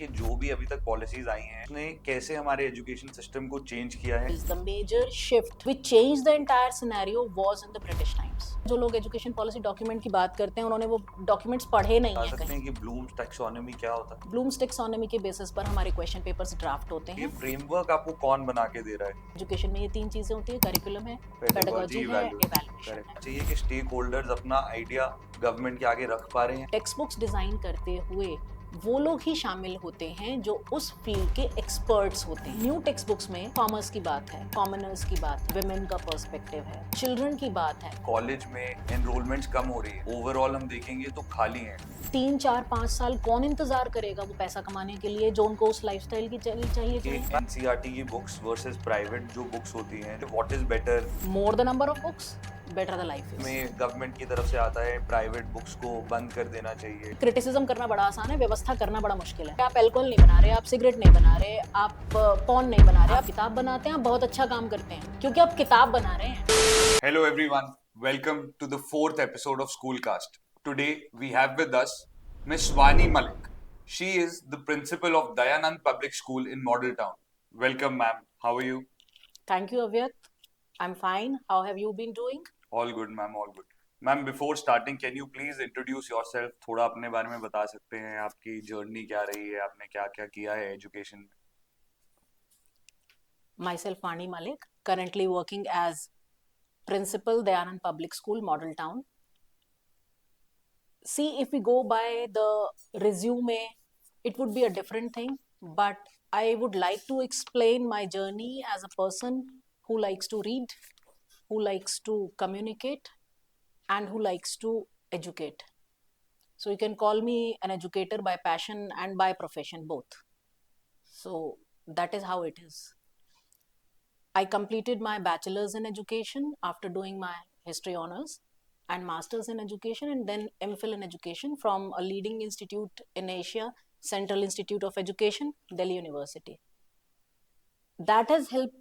कि जो भी अभी तक पॉलिसीज आई हैं उसने कैसे हमारे एजुकेशन सिस्टम को चेंज किया है। The major shift which changed the entire scenario was in the British times. जो लोग एजुकेशन पॉलिसी डॉक्यूमेंट की बात करते हैं उन्होंने वो डॉक्यूमेंट्स पढ़े नहीं बता है सकते हैं कहीं। कि ब्लूम्स टैक्सोनॉमी क्या होता है? ब्लूम्स टेक्सोनॉमी के बेसिस पर हमारे क्वेश्चन पेपर्स ड्राफ्ट होते ये हैं। फ्रेमवर्क आपको कौन बना के दे रहा है? एजुकेशन में ये तीन चीजें होती है, करिकुलम है, पेडागोजी, पेडागोजी है, इवैल्यूएशन। इवैल्यूएशन है। करेक्ट चाहिए कि स्टेक होल्डर्स अपना आइडिया गवर्नमेंट के आगे रख पा रहे हैं। टेक्स्ट बुक्स डिजाइन करते हुए वो लोग ही शामिल होते हैं जो उस फील्ड के एक्सपर्ट्स होते हैं। न्यू टेक्स्ट बुक्स में कॉमर्स की बात है, कॉमनर्स की बात है, विमेन का पर्सपेक्टिव है, चिल्ड्रन की बात है। कॉलेज में एनरोलमेंट्स कम हो रही है, ओवरऑल हम देखेंगे तो खाली है। 3 4 5 साल कौन इंतजार करेगा वो पैसा कमाने के लिए जो उनको उस लाइफस्टाइल की चाहिए कि एनसीईआरटी की बुक्स वर्सेस प्राइवेट जो बुक्स होती हैं, what is better? More the number of books better the life is. में गवर्नमेंट की तरफ से आता है प्राइवेट बुक्स को बंद कर देना चाहिए। क्रिटिसिज्म करना बड़ा आसान है, व्यवस्था करना बड़ा मुश्किल है। आप अल्कोहल नहीं बना रहे, आप सिगरेट नहीं बना रहे, आप पॉर्न नहीं बना रहे, आप किताब बनाते हैं, आप बहुत अच्छा काम करते हैं क्योंकि आप किताब बना रहे हैं। Hello everyone, welcome to the fourth episode of Schoolcast. Today we have with us Miss Swani Malik. She is the principal of Dayanand Public School in Model Town. Welcome ma'am. How are you? Thank you Avyakt, I am fine, how have you been doing? All good ma'am, all good. Ma'am before starting can you please introduce yourself, थोड़ा अपने बारे में बता सकते हैं, आपकी journey क्या रही है, आपने क्या क्या किया है एजुकेशन में? Myself Vani Malik, currently working as principal Dayanand Public School, Model Town. See, if we go by the resume, it would be a different thing, but I would like to explain my journey as a person who likes to read, who likes to communicate, and who likes to educate. So you can call me an educator by passion and by profession both. So that is how it is. I completed my bachelor's in education after doing my history honors and master's in education and then MPhil in education from a leading institute in Asia, Central Institute of Education, Delhi University. That has helped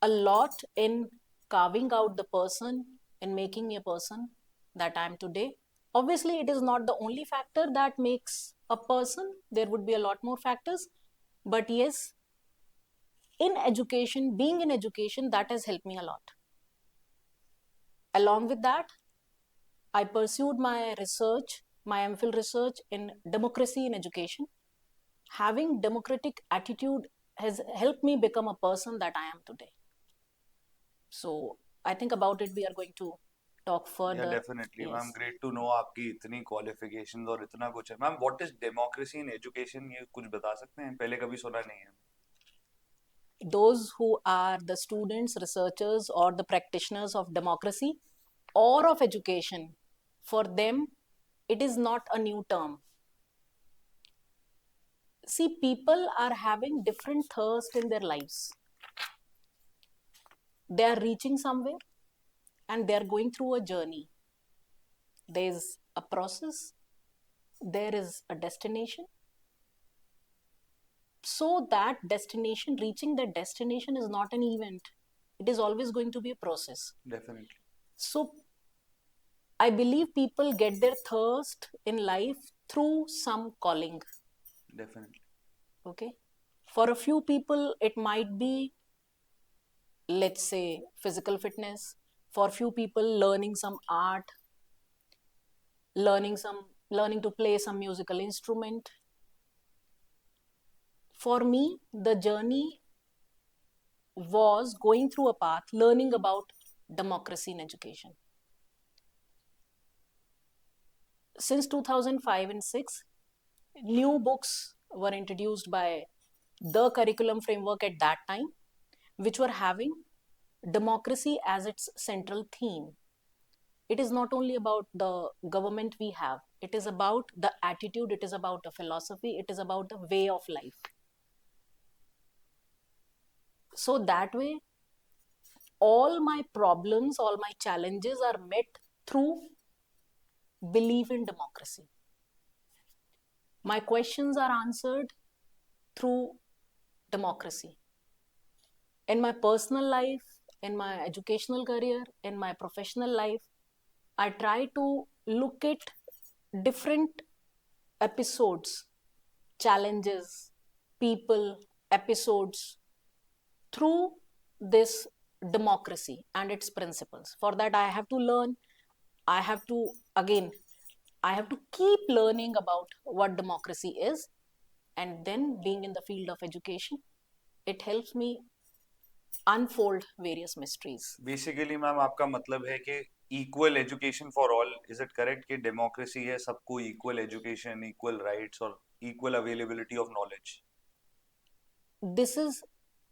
a lot in carving out the person, in making me a person that I am today. Obviously, it is not the only factor that makes a person. There would be a lot more factors. But yes, in education, being in education, that has helped me a lot. Along with that, I pursued my research, my MPhil research in democracy in education. Having democratic attitude has helped me become a person that I am today. So I think about it we are going to talk या further. Definitely Yes. Ma'am, great to know आपकी इतनी qualifications और इतना कुछ है। Ma'am what is democracy in education, ये कुछ बता सकते हैं? पहले कभी सुना नहीं है। Those who are the students, researchers, or the practitioners of democracy or of education, for them, it is not a new term. See, people are having different thirst in their lives. They are reaching somewhere and they are going through a journey. There is a process, there is a destination. So that destination, reaching that destination is not an event. It is always going to be a process. Definitely So I believe people get their thirst in life through some calling. Definitely Okay. For a few people, it might be, let's say, physical fitness. For few people, learning some art, learning to play some musical instrument. For me, the journey was going through a path, learning about democracy in education. Since 2005 and 6, new books were introduced by the curriculum framework at that time, which were having democracy as its central theme. It is not only about the government we have, it is about the attitude, it is about a philosophy, it is about the way of life. So that way, all my problems, all my challenges are met through belief in democracy. My questions are answered through democracy. In my personal life, in my educational career, in my professional life, I try to look at different episodes challenges, people, episodes through this democracy and its principles. For that, I have to learn. I have to, again, I have to keep learning about what democracy is. And then, being in the field of education, it helps me unfold various mysteries. Basically ma'am आपका मतलब है कि equal education for all, is it correct कि democracy है सबको equal education, equal rights और equal availability of knowledge? This is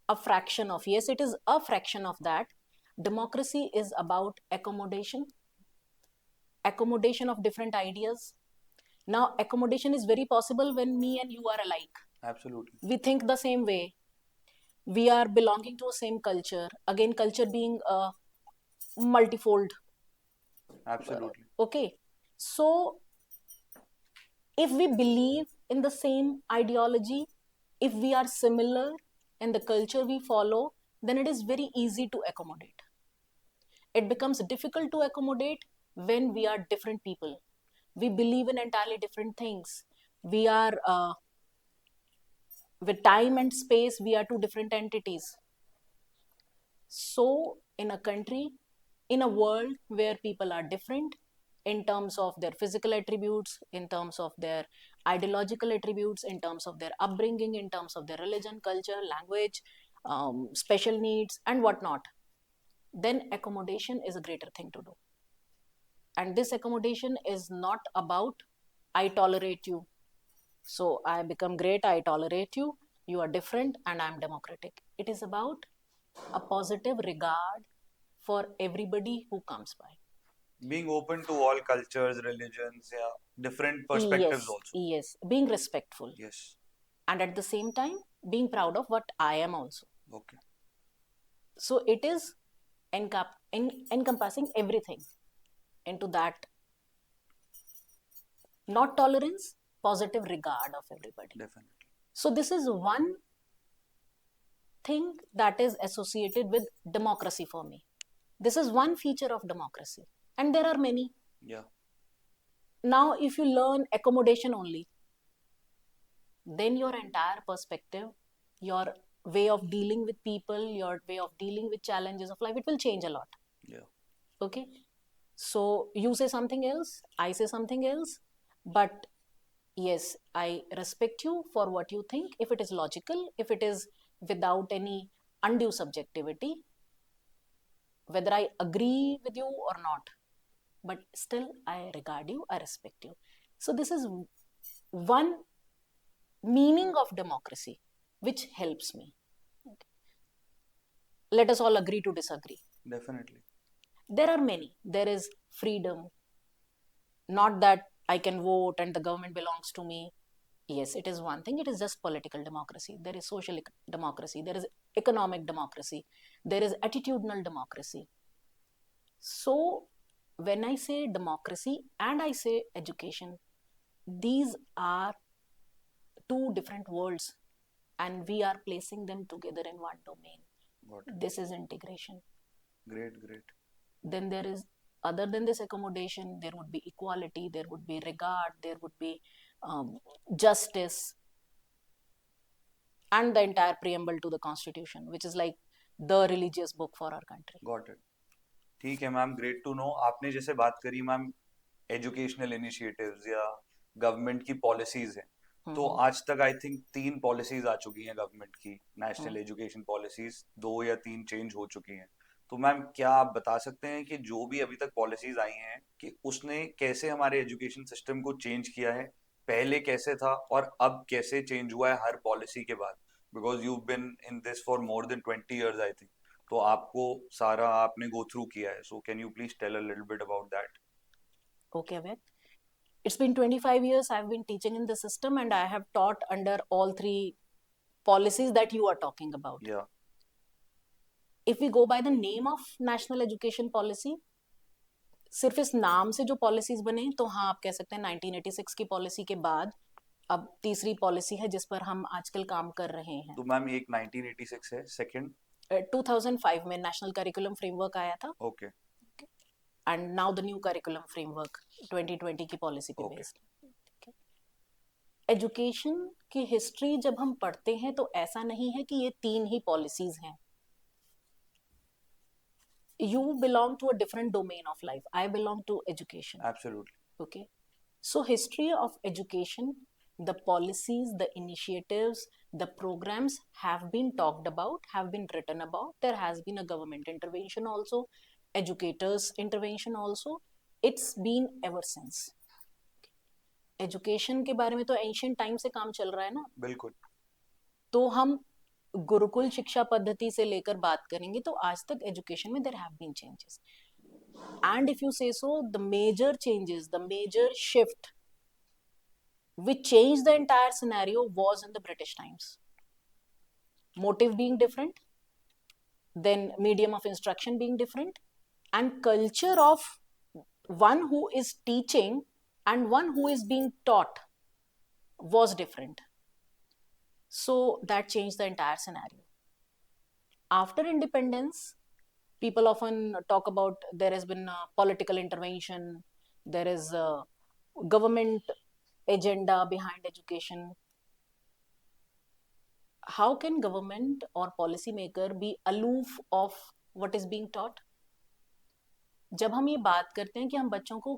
a fraction of, yes, it is a fraction of that. Democracy is about accommodation of different ideas. Now, accommodation is very possible when me and you are alike. Absolutely. We think the same way. We are belonging to a same culture. Again, culture being a multifold. Absolutely. Okay. So, if we believe in the same ideology, if we are similar in the culture we follow, then it is very easy to accommodate. It becomes difficult to accommodate when we are different people. We believe in entirely different things. We are, with time and space, we are two different entities. So, in a country, in a world where people are different in terms of their physical attributes, in terms of their ideological attributes, in terms of their upbringing, in terms of their religion, culture, language, special needs, and whatnot, then accommodation is a greater thing to do. And this accommodation is not about I tolerate you. So I become great, I tolerate you, you are different, and I'm democratic. It is about a positive regard for everybody who comes by. Being open to all cultures, religions, yeah, different perspectives Yes, also. yes, being respectful. Yes. And at the same time, being proud of what I am also. Okay. So it is encompassing everything into that, not tolerance, positive regard of everybody. Definitely. So this is one thing that is associated with democracy for me. This is one feature of democracy, and there are many. Yeah. Now, if you learn accommodation only, then your entire perspective, your way of dealing with people, your way of dealing with challenges of life, it will change a lot. Yeah. Okay. So you say something else, I say something else, but yes, I respect you for what you think. If it is logical, if it is without any undue subjectivity, whether I agree with you or not, but still I regard you, I respect you. So this is one meaning of democracy which helps me. Okay. Let us all agree to disagree. Definitely. There are many. There is freedom. Not that I can vote and the government belongs to me. Yes, it is one thing. It is just political democracy. There is social democracy. There is economic democracy. There is attitudinal democracy. So, when I say democracy and I say education, these are two different worlds, and we are placing them together in one domain. Got it. This is integration. Great, great. Then there is, other than this accommodation, there would be equality, there would be regard, there would be justice, and the entire preamble to the constitution, which is like the religious book for our country. Got it. ठीक है ma'am, great to no. आपने जैसे बात करी ma'am educational initiatives या government की policies हैं, तो आज तक आई थिंक 3 पॉलिसीज आ चुकी हैं गवर्नमेंट की, नेशनल एजुकेशन पॉलिसीज 2 या 3 चेंज हो चुकी हैं. तो मैम क्या आप बता सकते हैं कि जो भी अभी तक पॉलिसीज आई हैं कि उसने कैसे हमारे एजुकेशन सिस्टम को चेंज किया है, पहले कैसे था और अब कैसे चेंज हुआ है हर पॉलिसी के बाद? Because you been in this for more than 20 years I think, तो आपको सारा आपने गो थ्रू किया है. So can you please tell a little bit about that? Okay, Ved. It's been 25 years I've been teaching in the system, and I have taught under all 3 policies that you are talking about. Yeah. If we go by the name of National Education Policy, सिर्फ इस नाम से जो policies बने, तो हाँ आप कह सकते हैं 1986 की पॉलिसी के बाद अब तीसरी पॉलिसी है जिस पर हम आजकल काम कर रहे हैं. तो मैम एक 1986 है, सेकंड 2005 में नेशनल करिकुलम फ्रेमवर्क आया था. Okay. And now the new curriculum framework 2020 की पॉलिसी पे Okay. बेस्ड. एजुकेशन की हिस्ट्री जब हम पढ़ते हैं तो ऐसा नहीं है कि ये 3 ही पॉलिसीज हैं. You belong to a different domain of life. I belong to education. Absolutely. Okay. So history of education, the policies, the initiatives, the programs have been talked about, have been written about. There has been a government intervention also, educators intervention also. It's been ever since. Education के बारे में तो ancient time से काम चल रहा है ना. बिल्कुल. तो हम गुरुकुल शिक्षा पद्धति से लेकर बात करेंगे तो आज तक एजुकेशन में there have been changes. And if you say so, the major changes, the major shift which changed the entire scenario was in the British times. Motive being different, then medium of instruction being different, and culture of one who is teaching and one who is being taught was different. So that changed the entire scenario. After independence, people often talk about there has been political intervention, there is a government agenda behind education. How can government or policy maker be aloof of what is being taught? जब हम ये बात करते हैं कि हम बच्चों को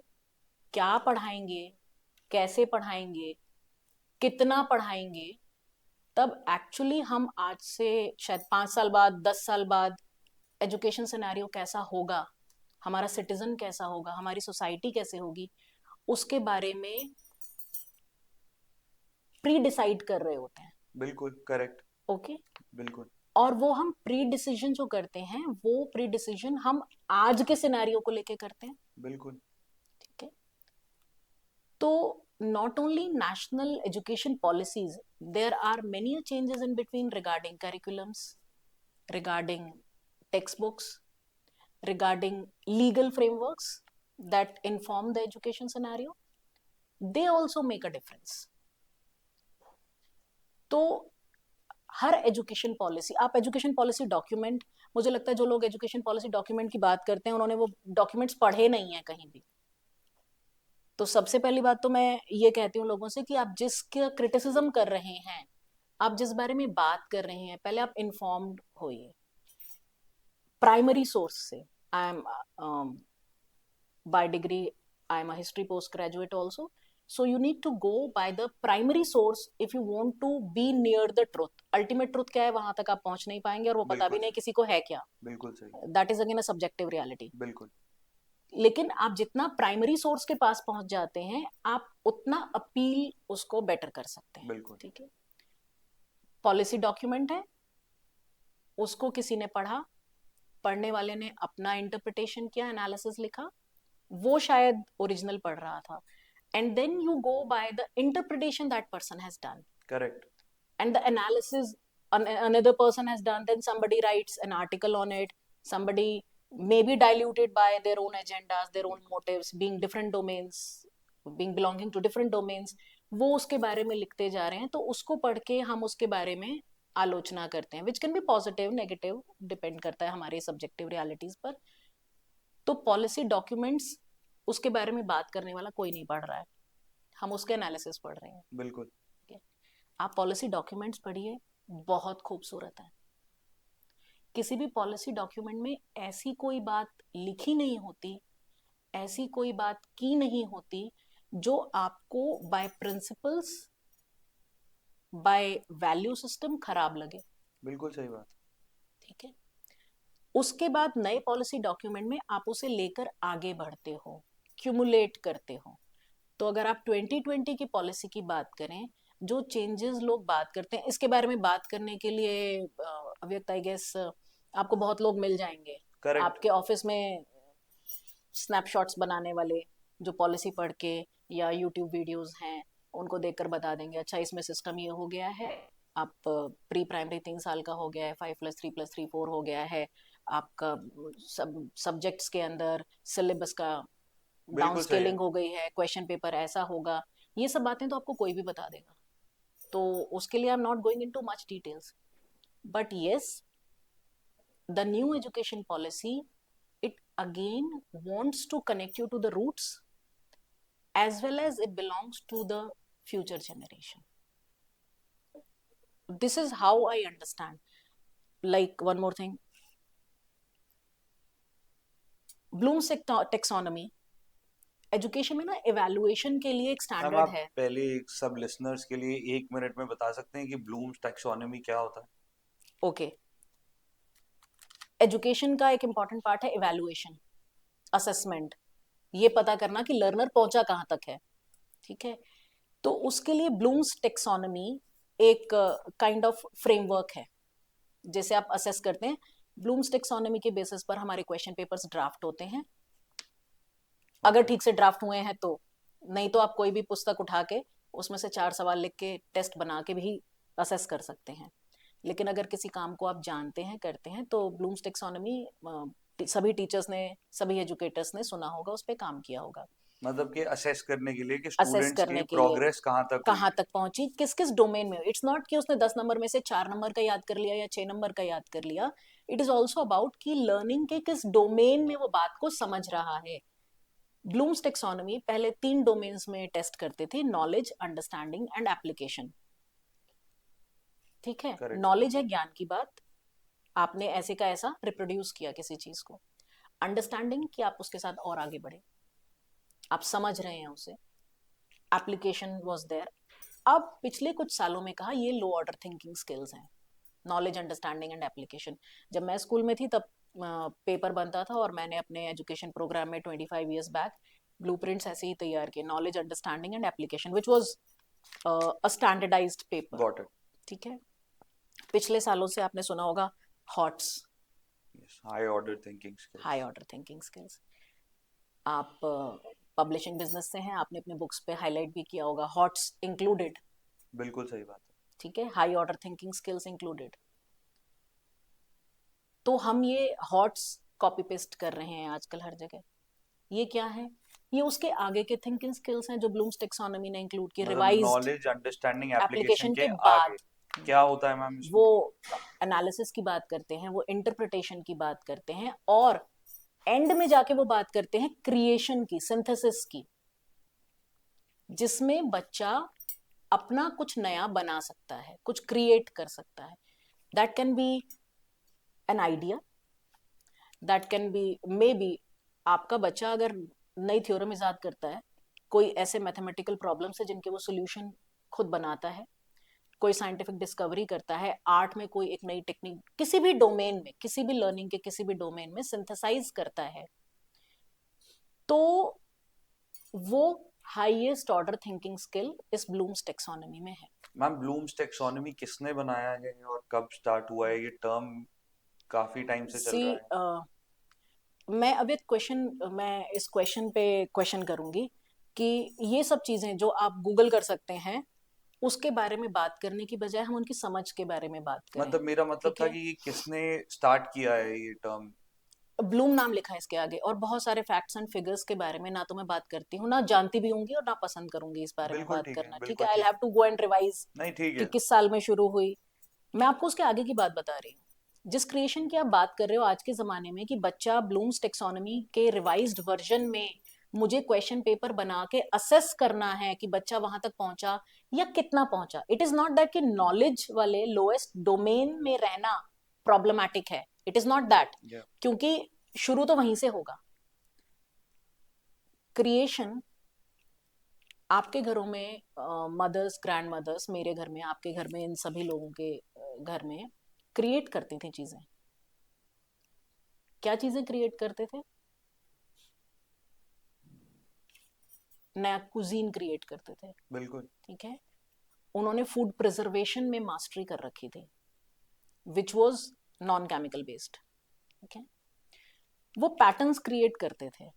क्या पढ़ाएंगे, कैसे पढ़ाएंगे, कितना पढ़ाएंगे, तब एक्चुअली हम आज से शायद 5 साल बाद, 10 साल बाद एजुकेशन सिनेरियो कैसा होगा, हमारा सिटीजन कैसा होगा, हमारी सोसाइटी कैसे होगी, उसके बारे में प्री डिसाइड कर रहे होते हैं. बिल्कुल करेक्ट. ओके. बिल्कुल. और वो हम प्री डिसीजन जो करते हैं वो प्री डिसीजन हम आज के सिनेरियो को लेके करते हैं. बिल्कुल. ठीक है. तो not only national education policies, there are many changes in between regarding curriculums, regarding textbooks, regarding legal frameworks that inform the education scenario. They also make a difference. तो हर एजुकेशन पॉलिसी, आप एजुकेशन पॉलिसी डॉक्यूमेंट, मुझे लगता है जो लोग education policy document की बात करते हैं उन्होंने वो डॉक्यूमेंट्स पढ़े नहीं है कहीं भी. तो सबसे पहली बात तो मैं ये कहती हूँ लोगों से कि आप जिसका क्रिटिसिज्म कर रहे हैं, आप जिस बारे में बात कर रहे हैं, पहले आप इन्फॉर्म्ड होइए प्राइमरी सोर्स से. I am bye degree I am a history post graduate also. So you need to go by the primary source if you want to be near the truth. Ultimate truth क्या है वहां तक आप पहुंच नहीं पाएंगे और वो पता भी नहीं किसी को है क्या. बिल्कुल सही. That is again a subjective reality. बिल्कुल. लेकिन आप जितना प्राइमरी सोर्स के पास पहुंच जाते हैं आप उतना अपील उसको बेटर कर सकते हैं. बिल्कुल. ठीक है. पॉलिसी डॉक्यूमेंट है, उसको किसी ने पढ़ा, पढ़ने वाले ने अपना इंटरप्रिटेशन किया, एनालिसिस लिखा, वो शायद ओरिजिनल पढ़ रहा था. And then you go by the interpretation that person has done. Correct. And the analysis another person has done, then somebody writes an article on it, somebody may be diluted by their own agendas, their own motives, being different domains, being belonging to different domains, वो उसके बारे में लिखते जा रहे हैं. तो उसको पढ़ के हम उसके बारे में आलोचना करते हैं, which can be positive, negative, depend करता है हमारे subjective realities पर. तो पॉलिसी डॉक्यूमेंट्स उसके बारे में बात करने वाला कोई नहीं पढ़ रहा है, हम उसके एनालिसिस पढ़ रहे हैं. बिल्कुल. आप पॉलिसी डॉक्यूमेंट्स पढ़िए, बहुत खूबसूरत है. किसी भी पॉलिसी डॉक्यूमेंट में ऐसी कोई बात लिखी नहीं होती, ऐसी कोई बात की नहीं होती जो आपको by principles, by value system खराब लगे. बिल्कुल सही बात. ठीक है. उसके बाद नए पॉलिसी डॉक्यूमेंट में आप उसे लेकर आगे बढ़ते हो, क्यूमुलेट करते हो. तो अगर आप 2020 की पॉलिसी की बात करें, जो चेंजेस लोग बात करते हैं, इसके बारे में बात करने के लिए अव्यक्त आई गेस आपको बहुत लोग मिल जाएंगे. Correct. आपके ऑफिस में स्नैपशॉट्स बनाने वाले जो पॉलिसी पढ़ के या यूट्यूब वीडियोस हैं उनको देखकर बता देंगे अच्छा इसमें सिस्टम ये हो गया है, आप प्री प्राइमरी 3 साल का हो गया है, 5+3+3 4 हो गया है, आपका सब्जेक्ट्स के अंदर सिलेबस का डाउन स्केलिंग हो गई है, क्वेश्चन पेपर ऐसा होगा. ये सब बातें तो आपको कोई भी बता देगा. तो उसके लिए I am not going into much details. But yes, the new education policy, it again wants to connect you to the roots as well as it belongs to the future generation. This is how I understand. Like one more thing, Bloom's taxonomy education में ना evaluation के लिए एक ma'am standard आप है. पहले सब listeners के लिए 1 मिनट में बता सकते हैं कि ब्लूम्स टैक्सोनॉमी क्या होता है? ओके, एजुकेशन का एक इम्पॉर्टेंट पार्ट है इवैल्यूएशन, असेसमेंट, ये पता करना कि लर्नर पहुंचा कहाँ तक है. ठीक है, तो उसके लिए ब्लूम्स टेक्सोनॉमी एक काइंड ऑफ फ्रेमवर्क है. जैसे आप असेस करते हैं, ब्लूम्स टेक्सोनॉमी के बेसिस पर हमारे क्वेश्चन पेपर्स ड्राफ्ट होते हैं. अगर ठीक से ड्राफ्ट हुए हैं तो, नहीं तो आप कोई भी पुस्तक उठा के उसमें से 4 सवाल लिख के टेस्ट बना के भी असेस कर सकते हैं. लेकिन अगर किसी काम को आप जानते हैं, करते हैं, तो ब्लूम्स टेक्सोनॉमी सभी टीचर्स ने, सभी एजुकेटर्स ने सुना होगा, उस पर काम किया होगा. मतलब कि असेस करने के लिए कि असेस स्टूडेंट्स की करने के लिए प्रोग्रेस कहाँ तक हुई कहाँ है. तक पहुंची, किस किस डोमेन में. इट्स नॉट कि उसने 10 नंबर में से 4 नंबर का याद कर लिया या 6 नंबर का याद कर लिया. इट इज ऑल्सो अबाउट कि लर्निंग के किस डोमेन में वो बात को समझ रहा है. ब्लूम्स टेक्सोनॉमी पहले 3 डोमेन्स में टेस्ट करते थे, नॉलेज, अंडरस्टैंडिंग एंड एप्लीकेशन. ठीक है, करेक्ट. नॉलेज है ज्ञान की बात, आपने ऐसे का ऐसा रिप्रोड्यूस किया किसी चीज को. अंडरस्टैंडिंग कि आप उसके साथ और आगे बढ़े, आप समझ रहे हैं उसे. Application was there. अब पिछले कुछ सालों में कहा ये लो ऑर्डर थिंकिंग स्किल्स हैं, नॉलेज, अंडरस्टैंडिंग एंड एप्लीकेशन. जब मैं स्कूल में थी तब पेपर बनता था और मैंने अपने एजुकेशन प्रोग्राम में 25 ईयर्स बैक ब्लूप्रिंट्स ऐसे ही तैयार किए, knowledge, understanding and application, which was a standardized paper. Got it. ठीक है, पिछले सालों से आपने सुना होगा HOTS, yes, high order thinking skills. High order thinking skills. आप पब्लिशिंग बिजनेस से हैं, आपने अपने बुक्स पे हाईलाइट भी किया होगा हॉट्स इंक्लूडेड. बिल्कुल सही बात है. ठीक है, high order thinking skills included. तो हम ये हॉट्स कॉपी पेस्ट कर रहे हैं आजकल हर जगह. ये क्या है? ये उसके आगे के थिंकिंग स्किल्स हैं जो ब्लूम्स टेक्सोनॉमी ने इंक्लूड किए, मतलब revised knowledge, understanding, application application के के आगे बाद. क्या होता है मैम वो इसमें? एनालिसिस की बात करते हैं, वो इंटरप्रिटेशन की बात करते हैं, और एंड में जाके वो बात करते हैं क्रिएशन की, सिंथेसिस की, जिसमें बच्चा अपना कुछ नया बना सकता है, कुछ क्रिएट कर सकता है. That can be an idea, that can be may be आपका बच्चा अगर नई थ्योरम इजाद करता है, कोई ऐसे मैथमेटिकल प्रॉब्लम्स है जिनके वो सोल्यूशन खुद बनाता है, कोई साइंटिफिक डिस्कवरी करता है, आर्ट में कोई एक नई टेक्निक, किसी भी डोमेन में, किसी भी लर्निंग के किसी भी डोमेन में सिंथेसाइज करता है, तो वो हाईएस्ट ऑर्डर थिंकिंग स्किल इस ब्लूम्स टेक्सोनॉमी में है. मैम ब्लूम्स टैक्सोनॉमी किसने बनाया है और कब स्टार्ट हुआ है? ये टर्म काफी टाइम से चल सी रहा है. मैं अब एक क्वेश्चन, मैं इस क्वेश्चन पे क्वेश्चन करूंगी कि ये सब चीजें जो आप गूगल कर सकते हैं, उसके बारे में बात करने की बजाय हम उनकी समझ के बारे में बात करें. मतलब मेरा मतलब ठीक था है, कि ये किसने स्टार्ट किया है ये टर्म? ब्लूम नाम लिखा है इसके आगे, और बहुत सारे फैक्ट्स एंड फिगर्स के बारे में ना तो मैं बात करती हूँ, ना जानती भी होंगी, और ना पसंद करूंगी इस बारे में बिल्कुल बात ठीक है, करना. ठीक बिल्कुल है, आई ठीक हैव है. टू गो एंड रिवाइज नहीं ठीक कि है. किस साल में शुरू हुई. मैं आपको उसके आगे की बात बता रही हूँ. जिस क्रिएशन की आप बात कर रहे हो आज के जमाने में, कि बच्चा ब्लूम्स टेक्सोनॉमी के रिवाइज्ड वर्जन में मुझे क्वेश्चन पेपर बना के असेस करना है कि बच्चा वहां तक पहुंचा या कितना पहुंचा. इट इज नॉट दैट कि नॉलेज वाले लोएस्ट डोमेन में रहना प्रॉब्लमैटिक है. It is not that, Yeah. क्योंकि शुरू तो वहीं से होगा. क्रिएशन आपके घरों में, मदर्स, ग्रैंड मदर्स, मेरे घर में, आपके घर में, इन सभी लोगों के घर में क्रिएट करती थी चीजें. क्या चीजें क्रिएट करते थे? नया कुजीन क्रिएट करते थे. बिल्कुल. ठीक है, उन्होंने फूड प्रिजर्वेशन में मास्टरी कर रखी थी, which was non chemical based. ठीक है, वो पैटर्न्स क्रिएट करते थे.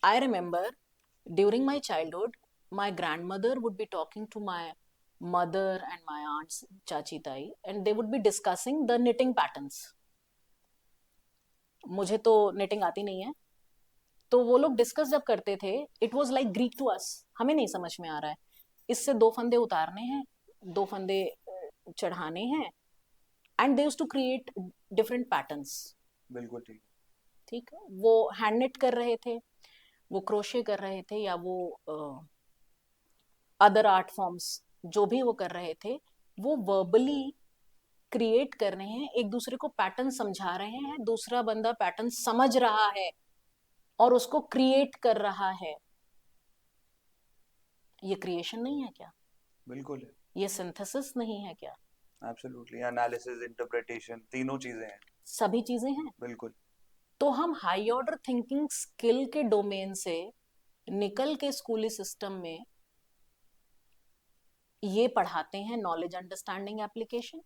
I remember during my childhood, my grandmother would be talking to my mother and my aunts, chachi tai, and they would be discussing the knitting patterns. मुझे तो knitting आती नहीं है, तो वो लोग डिस्कस जब करते थे, it was like Greek to us. हमें नहीं समझ में आ रहा है, इससे 2 फंदे उतारने हैं, 2 फंदे चढ़ाने हैं, and they used to create different patterns. बिल्कुल ठीक. ठीक है, वो हैंड निट कर रहे थे, वो क्रोशे कर रहे थे, या वो अदर आर्ट फॉर्म्स, जो भी वो कर रहे थे, वो वर्बली क्रिएट कर रहे हैं, एक दूसरे को पैटर्न समझा रहे हैं, दूसरा बंदा पैटर्न समझ रहा है और उसको क्रिएट कर रहा है। ये क्रिएशन नहीं है क्या? बिल्कुल है, ये सिंथेसिस नहीं है क्या? एब्सोल्युटली। एनालिसिस, इंटरप्रिटेशन, तीनों चीजें हैं। सभी चीजें हैं। बिल्कुल। तो हम हाई ऑर्डर थिंकिंग स्किल के डोमेन से निकल के स्कूली सिस्टम में ये पढ़ाते हैं, नॉलेज अंडरस्टैंडिंग एप्लीकेशन,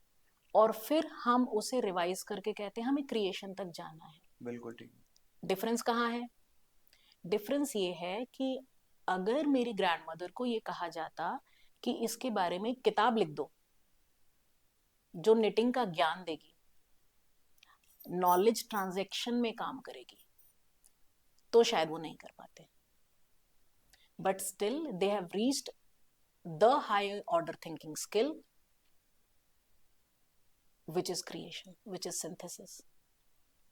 और फिर हम उसे रिवाइज करके कहते हैं हमें क्रिएशन तक जाना है। बिल्कुल ठीक। डिफरेंस कहाँ है? डिफरेंस ये है कि अगर मेरी ग्रैंडमदर को ये कहा जाता कि इसके बारे में किताब लिख दो जो निटिंग का ज्ञान देगी, नॉलेज ट्रांजैक्शन में काम करेगी, तो शायद वो नहीं कर पाते। But still they have reached the high order thinking skill, which is creation, which is synthesis.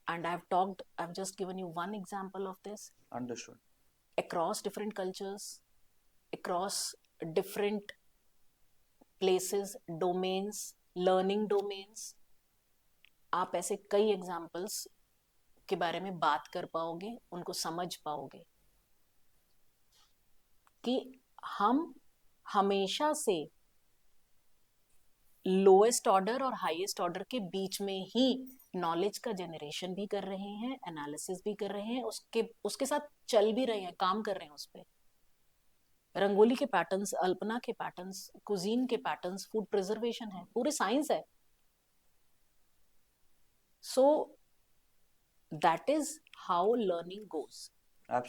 And I've just given you one example of this. Understood. Across different cultures, across different places, domains, learning domains, आप ऐसे कई examples के बारे में बात कर पाओगे, उनको समझ पाओगे कि हम हमेशा से लोएस्ट ऑर्डर और हाईएस्ट ऑर्डर के बीच में ही नॉलेज का जनरेशन भी कर रहे हैं, एनालिसिस भी कर रहे हैं, उसके साथ चल भी रहे हैं, काम कर रहे हैं उस पर। रंगोली के पैटर्न्स, अल्पना के पैटर्न्स, कुजीन के पैटर्न्स, फूड प्रिजर्वेशन है, पूरी साइंस है। सो that is how learning goes.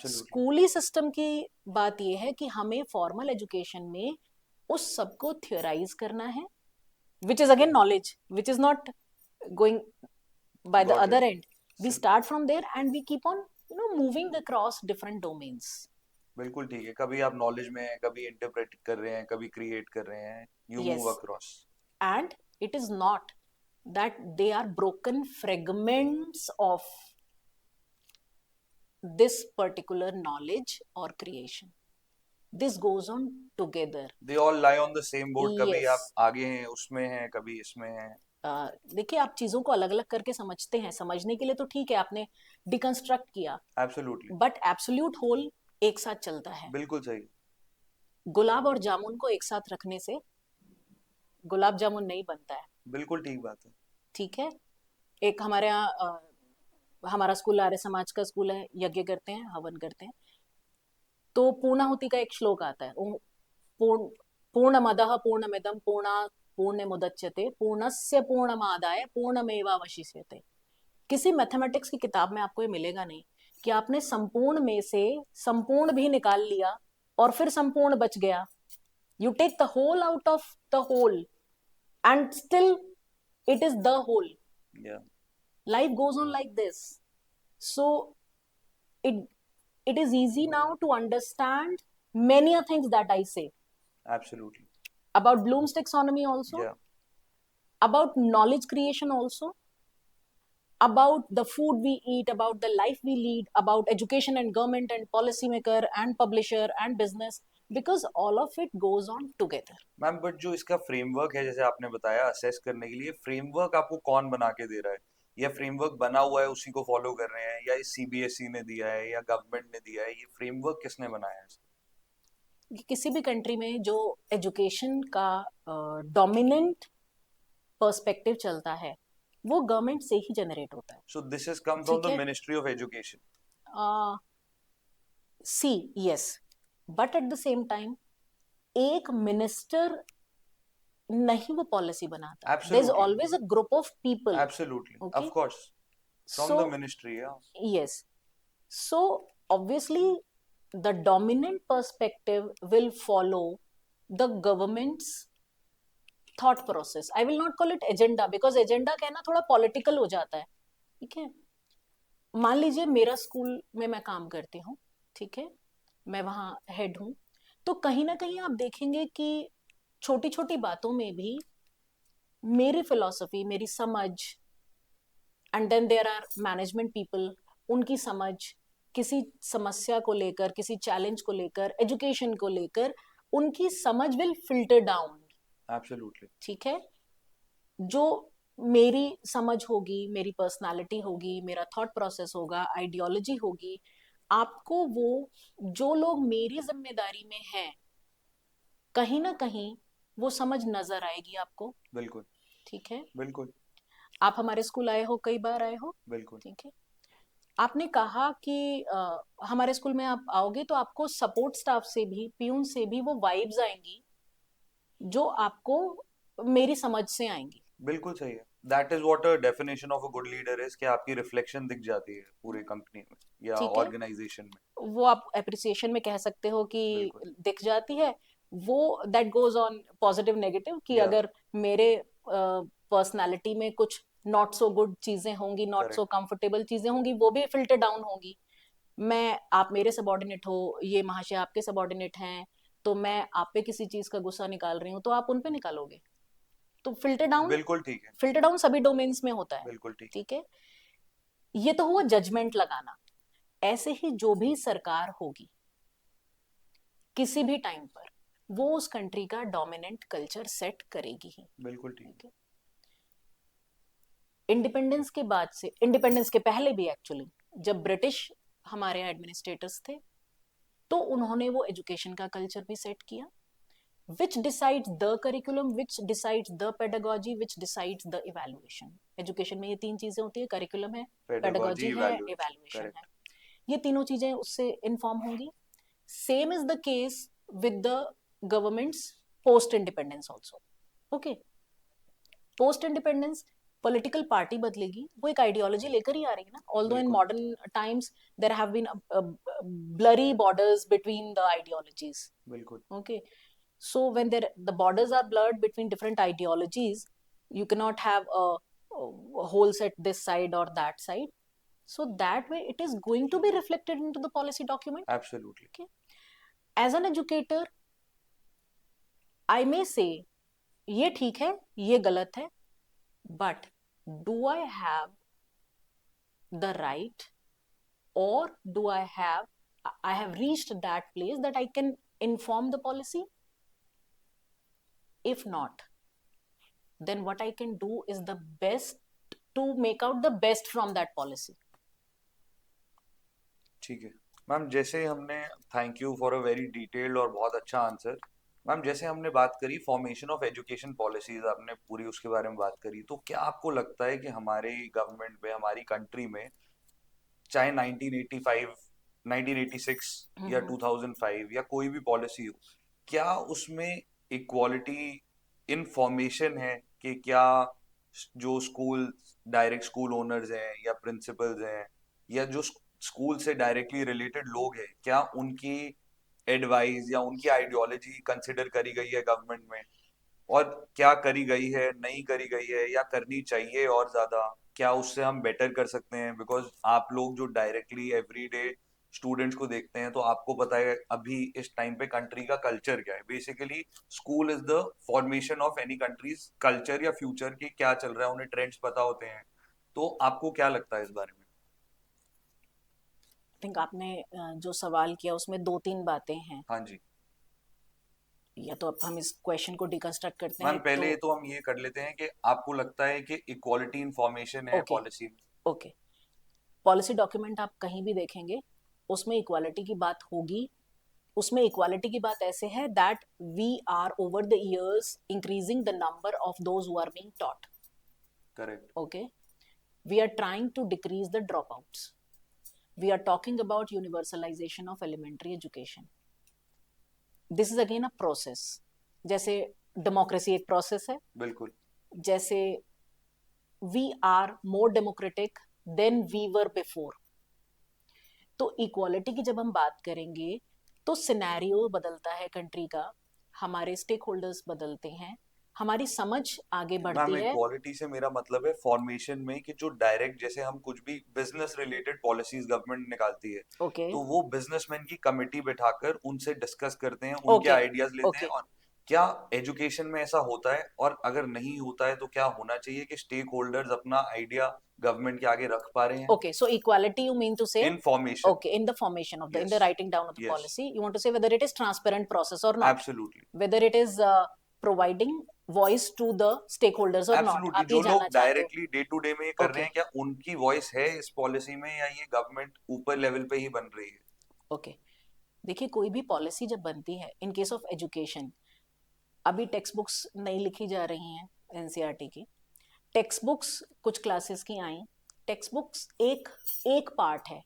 स्कूली सिस्टम की बात यह है कि हमें फॉर्मल एजुकेशन में उस सबको थियोराइज करना है, which is again knowledge, which is not going by the other end. We start from there and we keep on moving across different domains. बिल्कुल ठीक है। कभी आप नॉलेज में हैं, कभी इंटरप्रेट कर रहे हैं, कभी क्रिएट कर रहे हैं, you move across. And it is not that they are broken fragments of this particular knowledge or creation. This goes on together. They all lie on the same boat. कभी आप आगे हैं, उसमें हैं, कभी इसमें हैं। देखिए, आप चीजों को अलग अलग करके समझते हैं, समझने के लिए तो ठीक है, आपने डिकंस्ट्रक्ट किया, एब्सोल्युटली, बट एब्सोल्यूट होल एक साथ चलता है। बिल्कुल सही। गुलाब और जामुन को एक साथ रखने से गुलाब जामुन नहीं बनता है। बिल्कुल ठीक बात है। ठीक है। एक हमारे यहाँ हमारा स्कूल आर्य समाज का स्कूल है, यज्ञ करते हैं, हवन करते हैं, तो पूर्णाहुति का एक श्लोक आता है, पूर्णमदः पूर्णमिदं पूर्णमुदच्यते पूर्णस्य पूर्णमादाय पूर्णमेवावशिष्यते। किसी मैथमेटिक्स की किताब में आपको ये मिलेगा नहीं कि आपने संपूर्ण में से संपूर्ण भी निकाल लिया और फिर संपूर्ण बच गया। You take the whole out of the whole and still it is the whole. Yeah. Life goes on like this. So it is easy now to understand many things that I say. Absolutely. About Bloom's taxonomy also. Yeah. About knowledge creation also. About the food we eat, about the life we lead, about education and government and policymaker and publisher and business, because all of it goes on together. Ma'am, but जो इसका framework है, जैसे आपने बताया assess करने के लिए, framework आपको कौन बना के दे रहा है? या फ्रेमवर्क बना हुआ है उसी को फॉलो कर रहे हैं, या सीबीएसई ने दिया है या गवर्नमेंट ने दिया है? ये फ्रेमवर्क किसने बनाया है? किसी भी कंट्री में जो एजुकेशन का डोमिनेंट पर्सपेक्टिव चलता है वो गवर्नमेंट से ही जनरेट होता है। So this has come from the ministry of education. See yes, but at the same time एक मिनिस्टर नहीं वो पॉलिसी बनाता। There is always a group of people. Absolutely, of course, from the ministry. Yes, so obviously the dominant perspective will follow the government's thought process. I will not call it agenda because agenda कहना थोड़ा political हो जाता है। ठीक है, मान लीजिए मेरा स्कूल में मैं काम करती हूँ, ठीक है, मैं वहाँ हेड हूँ, तो कहीं ना कहीं आप देखेंगे कि छोटी छोटी बातों में भी मेरी फिलॉसफी, मेरी समझ, and then there are management people, उनकी समझ किसी समस्या को लेकर, किसी चैलेंज को लेकर, एजुकेशन को लेकर उनकी समझ विल फिल्टर डाउन, एब्सोल्युटली। ठीक है। जो मेरी समझ होगी, मेरी पर्सनालिटी होगी, मेरा थॉट प्रोसेस होगा, आइडियोलॉजी होगी, आपको वो, जो लोग मेरी जिम्मेदारी में हैं, कहीं ना कहीं वो समझ नजर आएगी आपको, बिल्कुल ठीक है। बिल्कुल आप हमारे स्कूल आए हो, कई बार आए हो, बिल्कुल। ठीक है। आपने कहा कि हमारे स्कूल में आप आओगे तो आपको सपोर्ट स्टाफ से भी, प्यून से भी वो वाइब्स आएंगी जो आपको मेरी समझ से आएंगी। बिल्कुल सही है। That is what a definition of a good leader is, कि आपकी रिफ्लेक्शन दिख जाती है पूरे कंपनी में या ठीक है, ऑर्गेनाइजेशन में। वो आप अप्रिसिएशन में कह सकते हो कि बिल्कुल। दिख जाती है। वो that goes on positive negative, कि या अगर मेरे पर्सनालिटी में कुछ नॉट सो गुड चीजें होंगी, नॉट सो करेक्ट। कंफर्टेबल चीजें होंगी, वो भी फिल्टर डाउन होंगी। मैं, आप मेरे सबॉर्डिनेट हो, ये महाशय आपके सबॉर्डिनेट हैं, तो मैं आप पे किसी चीज का गुस्सा निकाल रही हूँ तो आप उन पे निकालोगे, तो फिल्टर डाउन, बिल्कुल ठीक है। फिल्टर डाउन सभी डोमेन्स में होता है, बिल्कुल ठीक है। ठीक है। ये तो हुआ जजमेंट लगाना। ऐसे ही जो भी सरकार होगी किसी भी टाइम पर, वो उस कंट्री का डोमिनेंट कल्चर सेट करेगी ही, बिल्कुल ठीक ठीक है। इंडिपेंडेंस के बाद से, इंडिपेंडेंस के पहले भी एक्चुअली, जब ब्रिटिश हमारे एडमिनिस्ट्रेटर्स थे, तो उन्होंने वो एजुकेशन का कल्चर भी सेट किया, which decides the curriculum, which decides the pedagogy, which decides the evaluation। Education में ये तीन चीजें होती है, करिकुलम है, पेडागोजी पेडागोजी है, इवैल्यूएशन इवैल्यूएशन है। करेक्ट। ये तीनों चीजें उससे इन्फॉर्म होंगी। Same is the case with the governments post independence also, okay. Post independence political party बदलेगी, वो एक आइडियोलॉजी लेकर ही आ रही है ना। ऑल्दो इन बिल्कुल modern times there have been blurry borders between the ideologies, बिल्कुल। okay। So when there the borders are blurred between different ideologies, you cannot have a whole set this side or that side. So that way it is going to be reflected into the policy document, absolutely. okay। As an educator, I may say ये ठीक है, ये गलत है, but do I have the right, or do I have reached that place that I can inform the policy? If not, then what I can do is the best to make out the best from that policy. ठीक है ma'am, जैसे हमने, thank you for a very detailed और बहुत अच्छा answer. Ma'am जैसे हमने बात करी फॉर्मेशन ऑफ एजुकेशन पॉलिसीज, आपने पूरी उसके बारे में बात करी, तो क्या आपको लगता है कि हमारे गवर्नमेंट में, हमारी कंट्री में, चाहे 1985, 1986 या 2005 या कोई भी पॉलिसी हो, क्या उसमें इक्वालिटी इन फॉर्मेशन है? कि क्या जो स्कूल, डायरेक्ट स्कूल ओनर्स हैं या प्रिंसिपल्स हैं या जो स्कूल से डायरेक्टली रिलेटेड लोग हैं, क्या उनकी एडवाइस या उनकी आइडियोलॉजी कंसिडर करी गई है गवर्नमेंट में? और क्या करी गई है, नहीं करी गई है, या करनी चाहिए और ज्यादा? क्या उससे हम बेटर कर सकते हैं? बिकॉज आप लोग जो डायरेक्टली एवरीडे स्टूडेंट्स को देखते हैं, तो आपको पता है अभी इस टाइम पे कंट्री का कल्चर क्या है। Basically school is the formation of any countries culture या फ्यूचर, की क्या चल रहा है, उन्हें ट्रेंड्स पता होते हैं। तो आपको क्या लगता है इस बारे में? थिंक आपने जो सवाल किया उसमें दो तीन बातें हैं, हाँ जी। या तो अब हम इस क्वेश्चन को डिकंस्ट्रक्ट करते मैम हैं तो, पहले तो हम ये कर लेते हैं कि आपको लगता है कि इक्वालिटी इन्फॉर्मेशन है ओके, पॉलिसी में? ओके। पॉलिसी डॉक्यूमेंट आप कहीं भी देखेंगे, उसमें इक्वालिटी की बात होगी। उसमें इक्वालिटी की बात ऐसे है that we are over the years increasing the number of those who are being taught, correct. Okay. We are trying to decrease the dropouts. We are talking about universalization of elementary education. This is again a process. जैसे democracy एक process है, बिल्कुल। जैसे we are more democratic than we were before. तो equality की जब हम बात करेंगे तो सिनेरियो बदलता है कंट्री का, हमारे स्टेक होल्डर्स बदलते हैं, हमारी समझ आगे मैम बढ़ती है। इक्वालिटी से मेरा मतलब है फॉर्मेशन में, कि जो डायरेक्ट, जैसे हम कुछ भी बिजनेस रिलेटेड पॉलिसीज गवर्नमेंट निकालती है, ओके, तो वो बिजनेसमैन की कमेटी बिठाकर उनसे डिस्कस करते हैं, उनके ओके, आइडियाज लेते हैं, ओके, और क्या एजुकेशन में ऐसा होता है, और अगर नहीं होता है तो क्या होना चाहिए कि स्टेक होल्डर्स अपना आइडिया गवर्नमेंट के आगे रख पा रहे हैं? Okay, so equality you mean to say? Information, Okay, in the formation of in the yes, writing down of the yes, policy, you want to say whether it is transparent process or not, absolutely, whether it is providing voice to the stakeholders or not. Absolutely. आप जो ये जानना लोग चाहते हो? Directly day to day में ये कर रहे Okay, हैं, क्या उनकी वॉइस है इस पॉलिसी में, या ये गवर्नमेंट ऊपर लेवल पे ही बन रही है? okay. देखिए, कोई भी पॉलिसी जब बनती है इन केस ऑफ एजुकेशन, अभी टेक्स्ट बुक्स नई लिखी जा रही हैं एनसीईआरटी की। टेक्स्ट बुक्स कुछ क्लासेस की आई, टेक्स्ट बुक्स एक एक पार्ट है,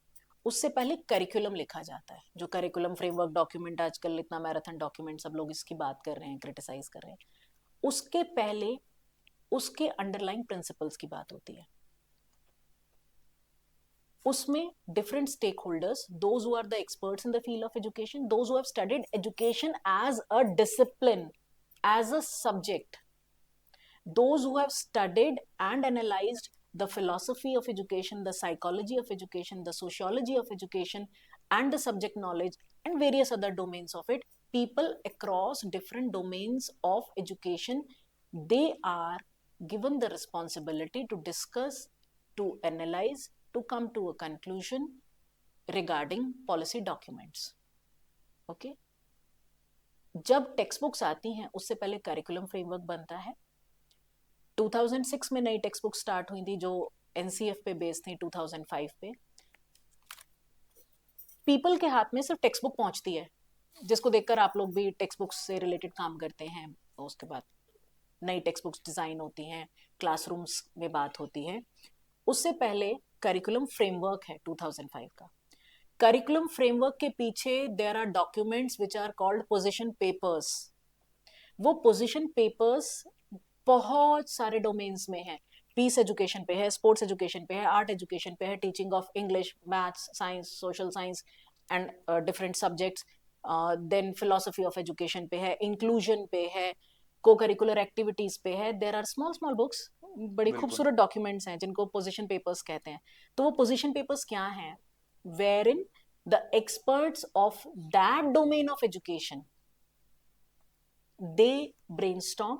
उससे पहले करिकुलम लिखा जाता है, जो करिकुलम फ्रेमवर्क डॉक्यूमेंट आजकल इतना मैराथन डॉक्यूमेंट सब लोग इसकी बात कर रहे हैं, क्रिटिसाइज कर रहे हैं। उसके पहले उसके अंडरलाइन प्रिंसिपल्स की बात होती है, उसमें different stakeholders, those who are the experts in the field of education, those who have studied education as a discipline, as a subject, those who have studied and analyzed the philosophy of education, the psychology of education, the sociology of education, and the subject knowledge and various other domains of it, people across different domains of education, they are given the responsibility to discuss, to analyze, to come to a conclusion regarding policy documents. Okay, जब text books आती हैं उससे पहले curriculum framework बनता है। 2006 में नई text book start हुई थी जो एनसीएफ पे बेस थी 2005 पे। पीपल के हाथ में सिर्फ टेक्स्ट बुक पहुंचती है, जिसको देखकर आप लोग भी टेक्स्ट बुक्स से रिलेटेड काम करते हैं। उसके बाद नई टेक्स्ट बुक्स डिजाइन होती हैं, क्लासरूम्स में बात होती है। उससे पहले करिकुलम फ्रेमवर्क है 2005 का। करिकुलम फ्रेमवर्क के पीछे there are documents which are called position papers. वो पोजीशन पेपर्स बहुत सारे डोमेन्स में है, पीस एजुकेशन पे है, स्पोर्ट्स एजुकेशन पे है, आर्ट एजुकेशन पे है, teaching of English, maths, science, social science and different subjects, then philosophy of education पे है, इंक्लूजन पे है, को करिकुलर एक्टिविटीज पे है। There are small small books, बड़ी बिल्कुल, खूबसूरत डॉक्यूमेंट्स हैं जिनको पोजीशन पेपर्स कहते हैं। तो वो पोजीशन पेपर्स क्या हैं? Wherein the experts of that domain of education, they brainstorm,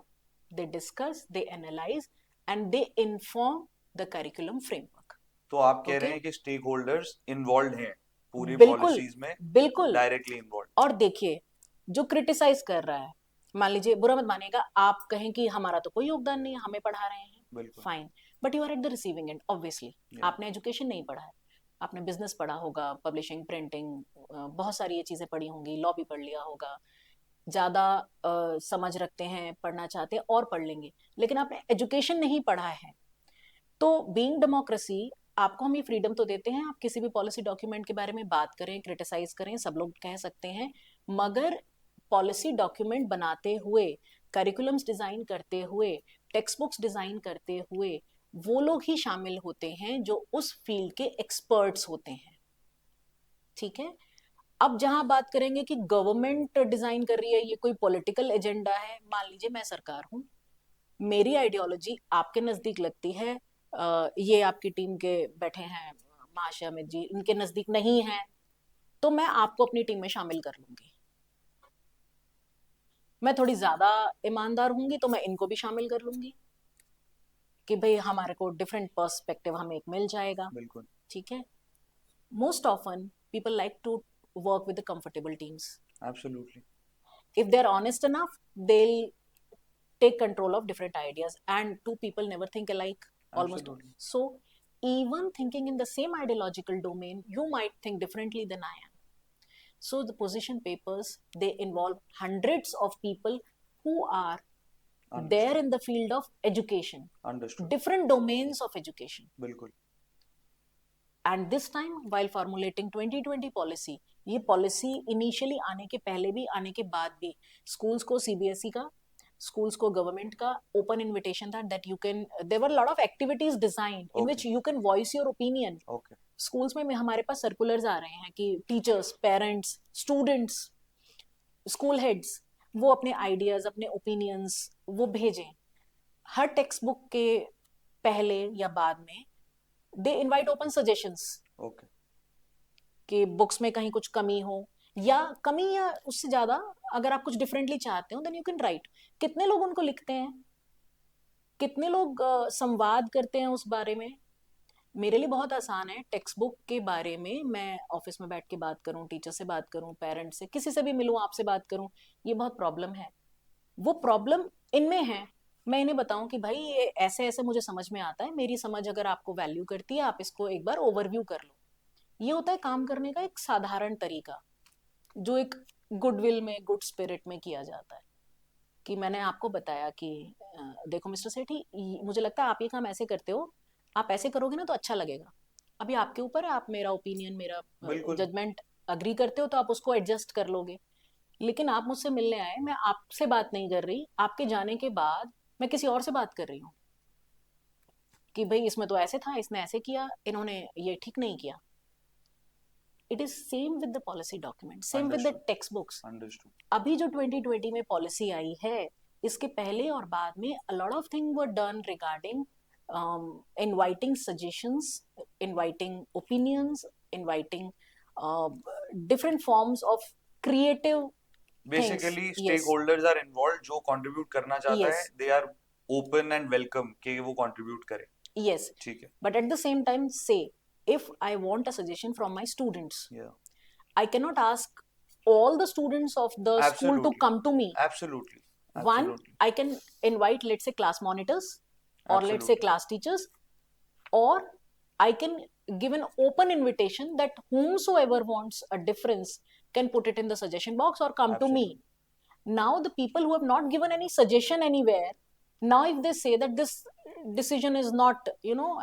they discuss, they analyze, and they inform the curriculum framework. तो आप कह रहे Okay? हैं कि स्टेक होल्डर्स इन्वॉल्व हैं पूरी बिल्कुल पॉलिसीज में, बिल्कुल। Directly involve? और देखिए, जो क्रिटिसाइज कर रहा है, मान लीजिए, बुरा मत मानिएगा, आप कहें कि हमारा तो कोई योगदान नहीं है, हमें पढ़ा रहे हैं, बिल्कुल, fine, but you are at the receiving end obviously. या, आपने एजुकेशन नहीं पढ़ा है, आपने बिजनेस पढ़ा होगा, पब्लिशिंग, प्रिंटिंग, बहुत सारी ये चीजें पढ़ी होंगी, लॉ भी पढ़ लिया होगा, ज्यादा समझ रखते हैं, पढ़ना चाहते हैं और पढ़ लेंगे, लेकिन आपने एजुकेशन नहीं पढ़ा है। तो बीइंग डेमोक्रेसी, आपको हम ये फ्रीडम तो देते हैं, आप किसी भी पॉलिसी डॉक्यूमेंट के बारे में बात करें, क्रिटिसाइज करें, सब लोग कह सकते हैं, मगर पॉलिसी डॉक्यूमेंट बनाते हुए, करिकुलम्स डिजाइन करते हुए, टेक्स्ट बुक्स डिजाइन करते हुए, वो लोग ही शामिल होते हैं जो उस फील्ड के एक्सपर्ट्स होते हैं। ठीक है, अब जहां बात करेंगे कि गवर्नमेंट डिजाइन कर रही है, ये कोई पॉलिटिकल एजेंडा है, मान लीजिए मैं सरकार हूं, मेरी आइडियोलॉजी आपके नजदीक लगती है, ये आपकी टीम के बैठे हैं महाशय अमित जी, इनके नजदीक नहीं है, तो मैं आपको अपनी टीम में शामिल कर लूंगी। मैं थोड़ी ज्यादा ईमानदार होंगी तो मैं इनको भी शामिल कर लूंगी कि भाई हमारे को डिफरेंट पर्सपेक्टिव हमें एक मिल जाएगा। बिल्कुल, ठीक है, most often people like to work with the comfortable teams. Absolutely, If they're honest enough, they'll take control of different ideas, and two people never think alike, almost. Absolutely, So even thinking in the same ideological domain, you might think differently than I am. So the position papers, they involve hundreds of people who are there in the field of education, understood, different domains of education. बिल्कुल, And this time, while formulating 2020 policy, ये policy initially आने के पहले भी, आने के बाद भी, स्कूल्स को सीबीएसई का, स्कूल्स को गवर्नमेंट का ओपन इनविटेशन था that you can, there were lot of activities designed in which you can voice your opinion. Okay, schools में हमारे पास सर्कुलर्स आ रहे हैं कि teachers, parents, students, school heads, वो अपने आइडियाज, अपने ओपिनियंस वो भेजें। हर टेक्स्ट बुक के पहले या बाद में they invite open suggestions okay, कि बुक्स में कहीं कुछ कमी हो, या कमी या उससे ज्यादा अगर आप कुछ डिफरेंटली चाहते हो देन यू कैन राइट। कितने लोग उनको लिखते हैं, कितने लोग संवाद करते हैं उस बारे में। मेरे लिए बहुत आसान है टेक्स्ट बुक के बारे में मैं ऑफिस में बैठ के बात करूं, टीचर से बात करूं, पेरेंट्स से, किसी से भी मिलूं, आपसे बात करूं। ये बहुत प्रॉब्लम है, वो प्रॉब्लम इनमें है। मैं इन्हें बताऊं कि भाई ये ऐसे ऐसे मुझे समझ में आता है, मेरी समझ अगर आपको वैल्यू करती है आप इसको एक बार ओवरव्यू कर लो। ये होता है काम करने का एक साधारण तरीका, जो एक गुडविल में, गुड स्पिरिट में किया जाता है। कि मैंने आपको बताया कि देखो मिस्टर सेठी, मुझे लगता है आप ये काम ऐसे करते हो, आप ऐसे करोगे ना तो अच्छा लगेगा। अभी आपके ऊपर है, आप मेरा ओपिनियन, मेरा बिल्कुल। जजमेंट अग्री करते हो तो आप उसको एडजस्ट कर लोगे। लेकिन आप मुझसे मिलने आए, मैं आपसे बात नहीं कर रही, आपके जाने के बाद मैं किसी और से बात कर रही हूँ कि भाई इसमें तो ऐसे था, इसने ऐसे किया, इन्होंने ये ठीक नहीं किया। It is same with the policy document, same with the understood. Text books. Understood. अभी जो 2020 में पॉलिसी आई है, इसके पहले और बाद में a lot of things were done regarding inviting suggestions, inviting opinions, inviting uh, different forms of creative things. Basically stake Yes, holders are involve, जो कंट्रीब्यूट करना चाहता है yes, they are open and welcome कि वो contribute करे। yes. ठीक है। But at the same time, say, if I want a suggestion from my students, या I cannot ask all the students of the school to absolutely. come to me. Absolutely. One, absolutely. I can invite, let's say, class monitors, or let's say absolutely. class teachers, or I can give an open invitation that whomsoever wants a difference can put it in the suggestion box or come to me. Absolutely. Now the people who have not given any suggestion anywhere, now if they say that this decision is not,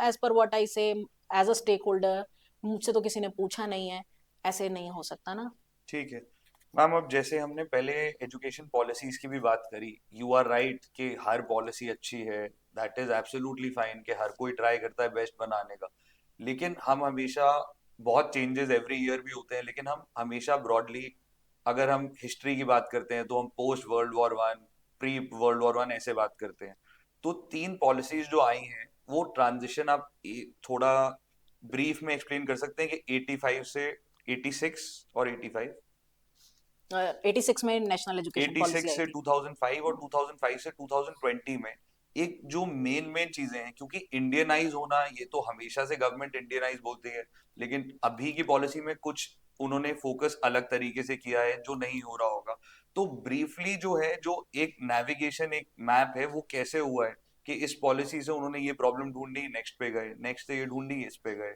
as per what I say as a stakeholder, मुझसे तो किसी ने पूछा नहीं है, ऐसे नहीं हो सकता ना। ठीक है। मैम, अब जैसे हमने पहले एजुकेशन पॉलिसीज की भी बात करी, यू आर राइट कि हर पॉलिसी अच्छी है, दैट इज एब्सोल्युटली फाइन कि हर कोई ट्राई करता है बेस्ट बनाने का। लेकिन हम हमेशा, बहुत चेंजेस एवरी ईयर भी होते हैं, लेकिन हम हमेशा ब्रॉडली, अगर हम हिस्ट्री की बात करते हैं तो हम post world war 1, pre world war 1 ऐसे बात करते हैं। तो तीन पॉलिसीज जो आई हैं, वो ट्रांजिशन आप थोड़ा ब्रीफ में एक्सप्लेन कर सकते हैं कि 85 से 86 और 85, 86 में नेशनल एजुकेशन पॉलिसी 86 आई से थी। 2005 और 2005 से 2020 में एक जो मेन मेन चीजें हैं, क्योंकि इंडियनाइज होना ये तो हमेशा से गवर्नमेंट इंडियनाइज बोलती है, लेकिन अभी की पॉलिसी में कुछ उन्होंने फोकस अलग तरीके से किया है जो नहीं हो रहा होगा। तो ब्रीफली जो है, जो एक नेविगेशन, एक मैप है, वो कैसे हुआ है कि इस पॉलिसी से उन्होंने ये प्रॉब्लम ढूंढी, नेक्स्ट पे गए, नेक्स्ट से ये ढूंढी, इस पे गए।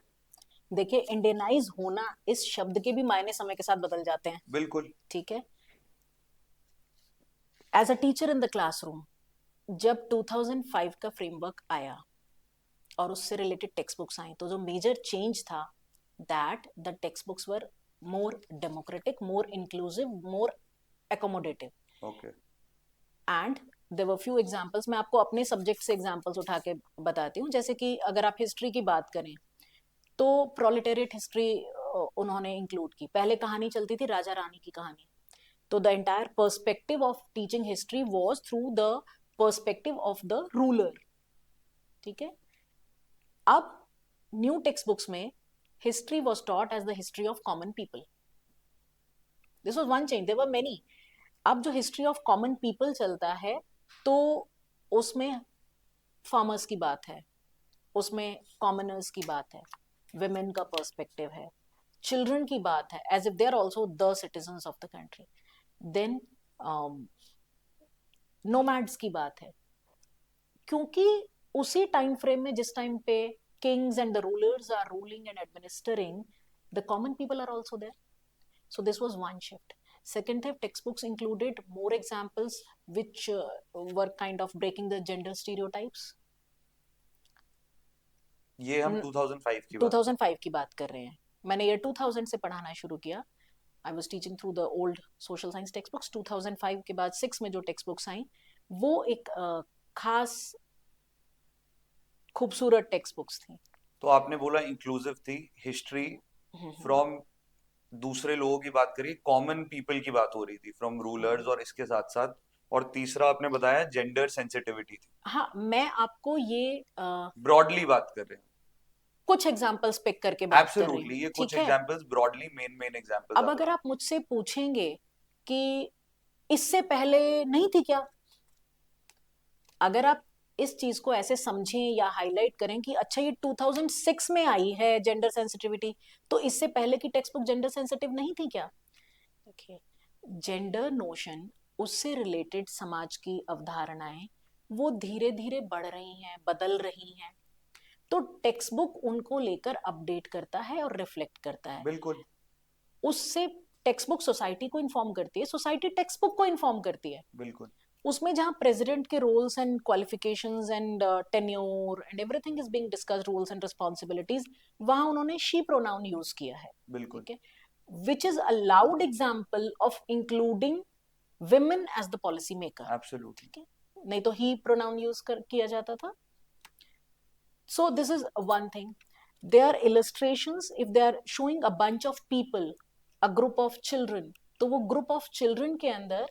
देखिए, इंडियनाइज होना इस शब्द के भी मायने समय के साथ बदल जाते हैं। बिल्कुल। ठीक है। As a teacher in the classroom, जब 2005 का फ्रेमवर्क आया और उससे रिलेटेड टेक्स्ट बुक्स आई, तो जो मेजर चेंज था that the textbooks were more democratic, more inclusive, more accommodative. Okay. And there were few examples, मैं आपको अपने सब्जेक्ट से एग्जांपल्स उठा के बताती हूँ। जैसे कि अगर आप हिस्ट्री की बात करें तो प्रोलेटेरिएट हिस्ट्री उन्होंने इंक्लूड की। पहले कहानी चलती थी राजा रानी की कहानी, तो the entire perspective of teaching history was through the perspective of the ruler. ठीक है। अब न्यू टेक्स्ट बुक्स में history was taught as the history of common people. This was one change, there were many. अब जो history of common people चलता है, तो उसमें फार्मर्स की बात है, उसमें कॉमनर्स की बात है, विमेन का पर्सपेक्टिव है, चिल्ड्रन की बात है, as if they are also the citizens of the country. Then nomads की बात है, क्योंकि उसी टाइम फ्रेम में जिस टाइम पे kings and the rulers are ruling and administering, the common people are also there. So this was one shift. Second thing, textbooks included more examples which were kind of breaking the gender stereotypes. ये हम 2005 की बात। 2005 की बात कर रहे हैं, मैंने ये 2000 से पढ़ाना शुरू किया। I was teaching through the old social science text books. 2005 के बाद 6 में जो टेक्स्ट बुक्स आई, वो एक खास खूबसूरत टेक्स्ट बुक्स थी। तो आपने बोला इंक्लूसिव थी हिस्ट्री, फ्रॉम दूसरे लोगों की बात करी, कॉमन पीपल की बात हो रही थी, फ्रॉम रूलर्स, और इसके साथ साथ, और तीसरा आपने बताया जेंडर सेंसिटिविटी थी। हाँ, मैं आपको ये ब्रॉडली बात कर रहे हैं। कुछ एग्जांपल्स पिक करके बात कर रही एब्सोल्युटली, ये हूँ, कुछ ठीक है। एग्जांपल्स ब्रॉडली मेन एग्जांपल्स अब अगर आप मुझसे पूछेंगे कि इससे पहले नहीं थी क्या, अगर आप इस चीज को ऐसे समझें या हाईलाइट करें कि अच्छा ये 2006 में आई है जेंडर सेंसिटिविटी, तो इससे पहले की टेक्स्ट बुक जेंडर सेंसिटिव नहीं थी क्या? देखिए, जेंडर नोशन, उससे रिलेटेड समाज की अवधारणाएं वो धीरे धीरे बढ़ रही हैं, बदल रही हैं, तो टेक्स्ट बुक उनको लेकर अपडेट करता है और रिफ्लेक्ट करता है। बिल्कुल उससे टेक्स्ट बुक सोसाइटी को इन्फॉर्म करती है, सोसाइटी टेक्स्ट बुक को इन्फॉर्म करती है। बिल्कुल उसमें जहाँ प्रेसिडेंट के roles and qualifications and tenure and everything is being discussed, roles and responsibilities, वहां उन्होंने शी प्रोनाउन यूज किया है, बिल्कुल ठीक है, which is allowed example of including women as the policy maker, absolutely ठीक है, नहीं तो ही प्रोनाउन यूज किया जाता था। So this is one thing. They are illustrations. If they are showing a bunch of people, a group of children, तो वो group of children के अंदर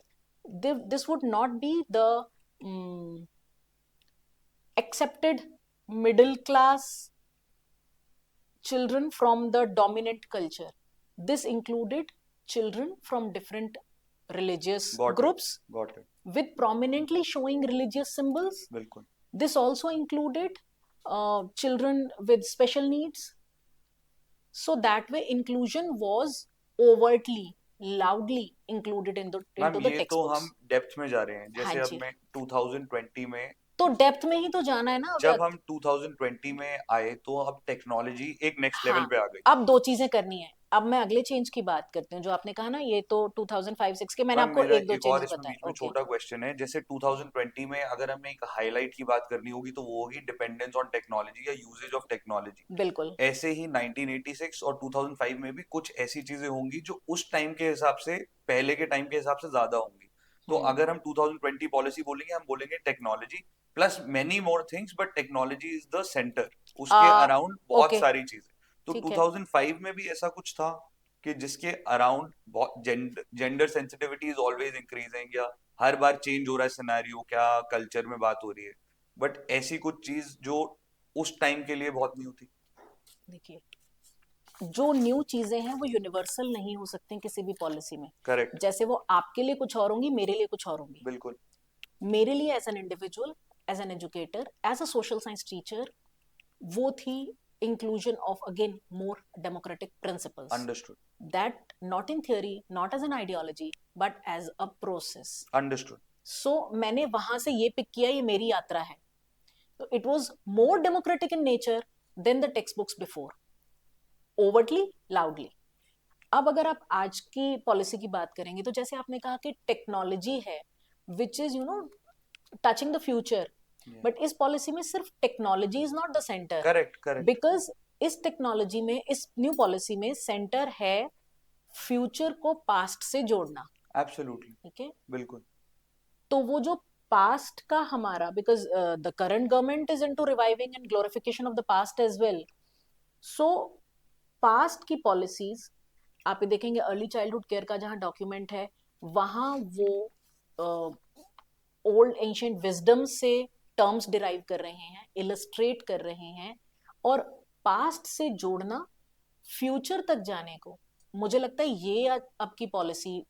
this would not be the accepted middle class children from the dominant culture. This included children from different religious groups got it with prominently showing religious symbols. बिल्कुल This also included children with special needs. So that way, inclusion was overtly, loudly included ma'am, into the ये तो हम textbooks. Depth में जा रहे हैं। हाँ जैसे अब जी, मैं 2020 में, तो डेप्थ में ही तो जाना है ना जब अव्यक्त। हम 2020 में आए तो अब टेक्नोलॉजी एक नेक्स्ट लेवल हाँ, पे आ गई। अब दो चीजें करनी है। अब मैं अगले चेंज की बात करती हूँ, जो आपने कहा ना ये तो 2005-6 के, मैंने मैम, आपको मेरा एक दो एक और चेंजेस इसमें बताए। बीच में ओके, छोटा क्वेश्चन है। जैसे 2020 में अगर हमें एक हाईलाइट की बात करनी होगी तो वो होगी डिपेंडेंस ऑन टेक्नोलॉजी या यूजेज ऑफ टेक्नोलॉजी। बिल्कुल। ऐसे ही 1986 और 2005 में भी कुछ ऐसी चीजें होंगी जो उस टाइम के हिसाब से, पहले के टाइम के हिसाब से ज्यादा होंगी। तो अगर हम 2020 पॉलिसी बोलेंगे, हम बोलेंगे technology plus many more things, but technology is the centre, उसके अराउंड बहुत ओके, सारी चीजें। तो ठीक है। 2005 में भी ऐसा कुछ था कि जिसके around gender sensitivity is always increasing, या हर बार चेंज हो रहा है सिनेरियो, क्या कल्चर में बात हो रही है, बट ऐसी कुछ चीज जो उस टाइम के लिए बहुत न्यू थी। देखिए, जो न्यू चीजें हैं वो यूनिवर्सल नहीं हो सकती किसी भी पॉलिसी में। करेक्ट, जैसे वो आपके लिए कुछ और होंगी, मेरे लिए कुछ और होंगी। बिल्कुल मेरे लिए as an individual, as an educator, as a social science teacher, वो थी inclusion of again more democratic principles, understood that not in theory, not as an ideology, but as a process. Understood So मैंने वहां से ये pick किया, ये मेरी यात्रा है। तो it was more democratic in nature than the textbooks before, overtly, loudly. अब अगर आप आज की पॉलिसी की बात करेंगे तो जैसे आपने कहा कि टेक्नोलॉजी है which is touching the future, but इस पॉलिसी में सिर्फ technology is not the centre, correct correct because इस टेक्नोलॉजी में, इस न्यू पॉलिसी में सेंटर है फ्यूचर को पास्ट से जोड़ना, एब्सोल्युटली ठीक है। बिल्कुल तो वो जो पास्ट का हमारा, because the current government is into reviving and glorification of the past as well, so past की पॉलिसीज आप ये देखेंगे, अर्ली चाइल्डहुड केयर का जहाँ डॉक्यूमेंट है, वहां वो ओल्ड एंशिएंट विजडम से टर्म्स डिराइव कर रहे हैं, इलस्ट्रेट कर रहे हैं, और पास्ट से जोड़ना फ्यूचर तक जाने को, मुझे लगता है ये अब की पॉलिसी,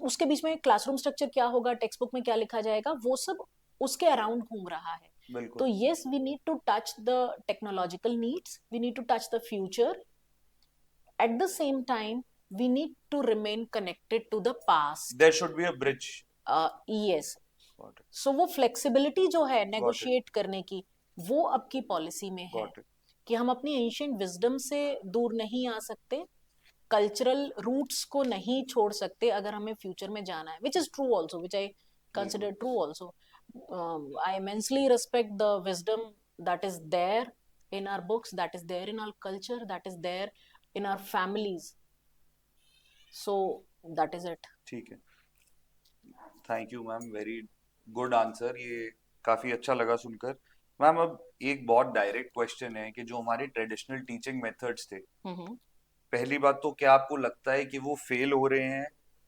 उसके बीच में क्लासरूम स्ट्रक्चर क्या होगा, टेक्स्ट बुक में क्या लिखा जाएगा, वो सब उसके अराउंड घूम रहा है। बिल्कुल तो yes, we need to touch the technological needs, we need to touch the future, at the same time we need to remain connected to the past. There should be a bridge. Yes, got it so वो flexibility जो है got it negotiate करने की, वो अब की policy में है गॉट इट कि हम अपनी एंशियंट विजडम से दूर नहीं आ सकते, कल्चरल रूट्स को नहीं छोड़ सकते अगर हमें फ्यूचर में जाना है, which is true also, which I consider true also. I immensely respect the wisdom that is there in our books, that is there in our culture, that is there in our families. So that is it. ठीक है, thank you ma'am, very good answer, ये काफी अच्छा लगा सुनकर। Ma'am, अब एक बहुत डायरेक्ट क्वेश्चन है कि जो हमारे ट्रेडिशनल टीचिंग मेथड्स थे, हम्म, पहली बात तो क्या आपको लगता है कि वो फेल हो रहे हैं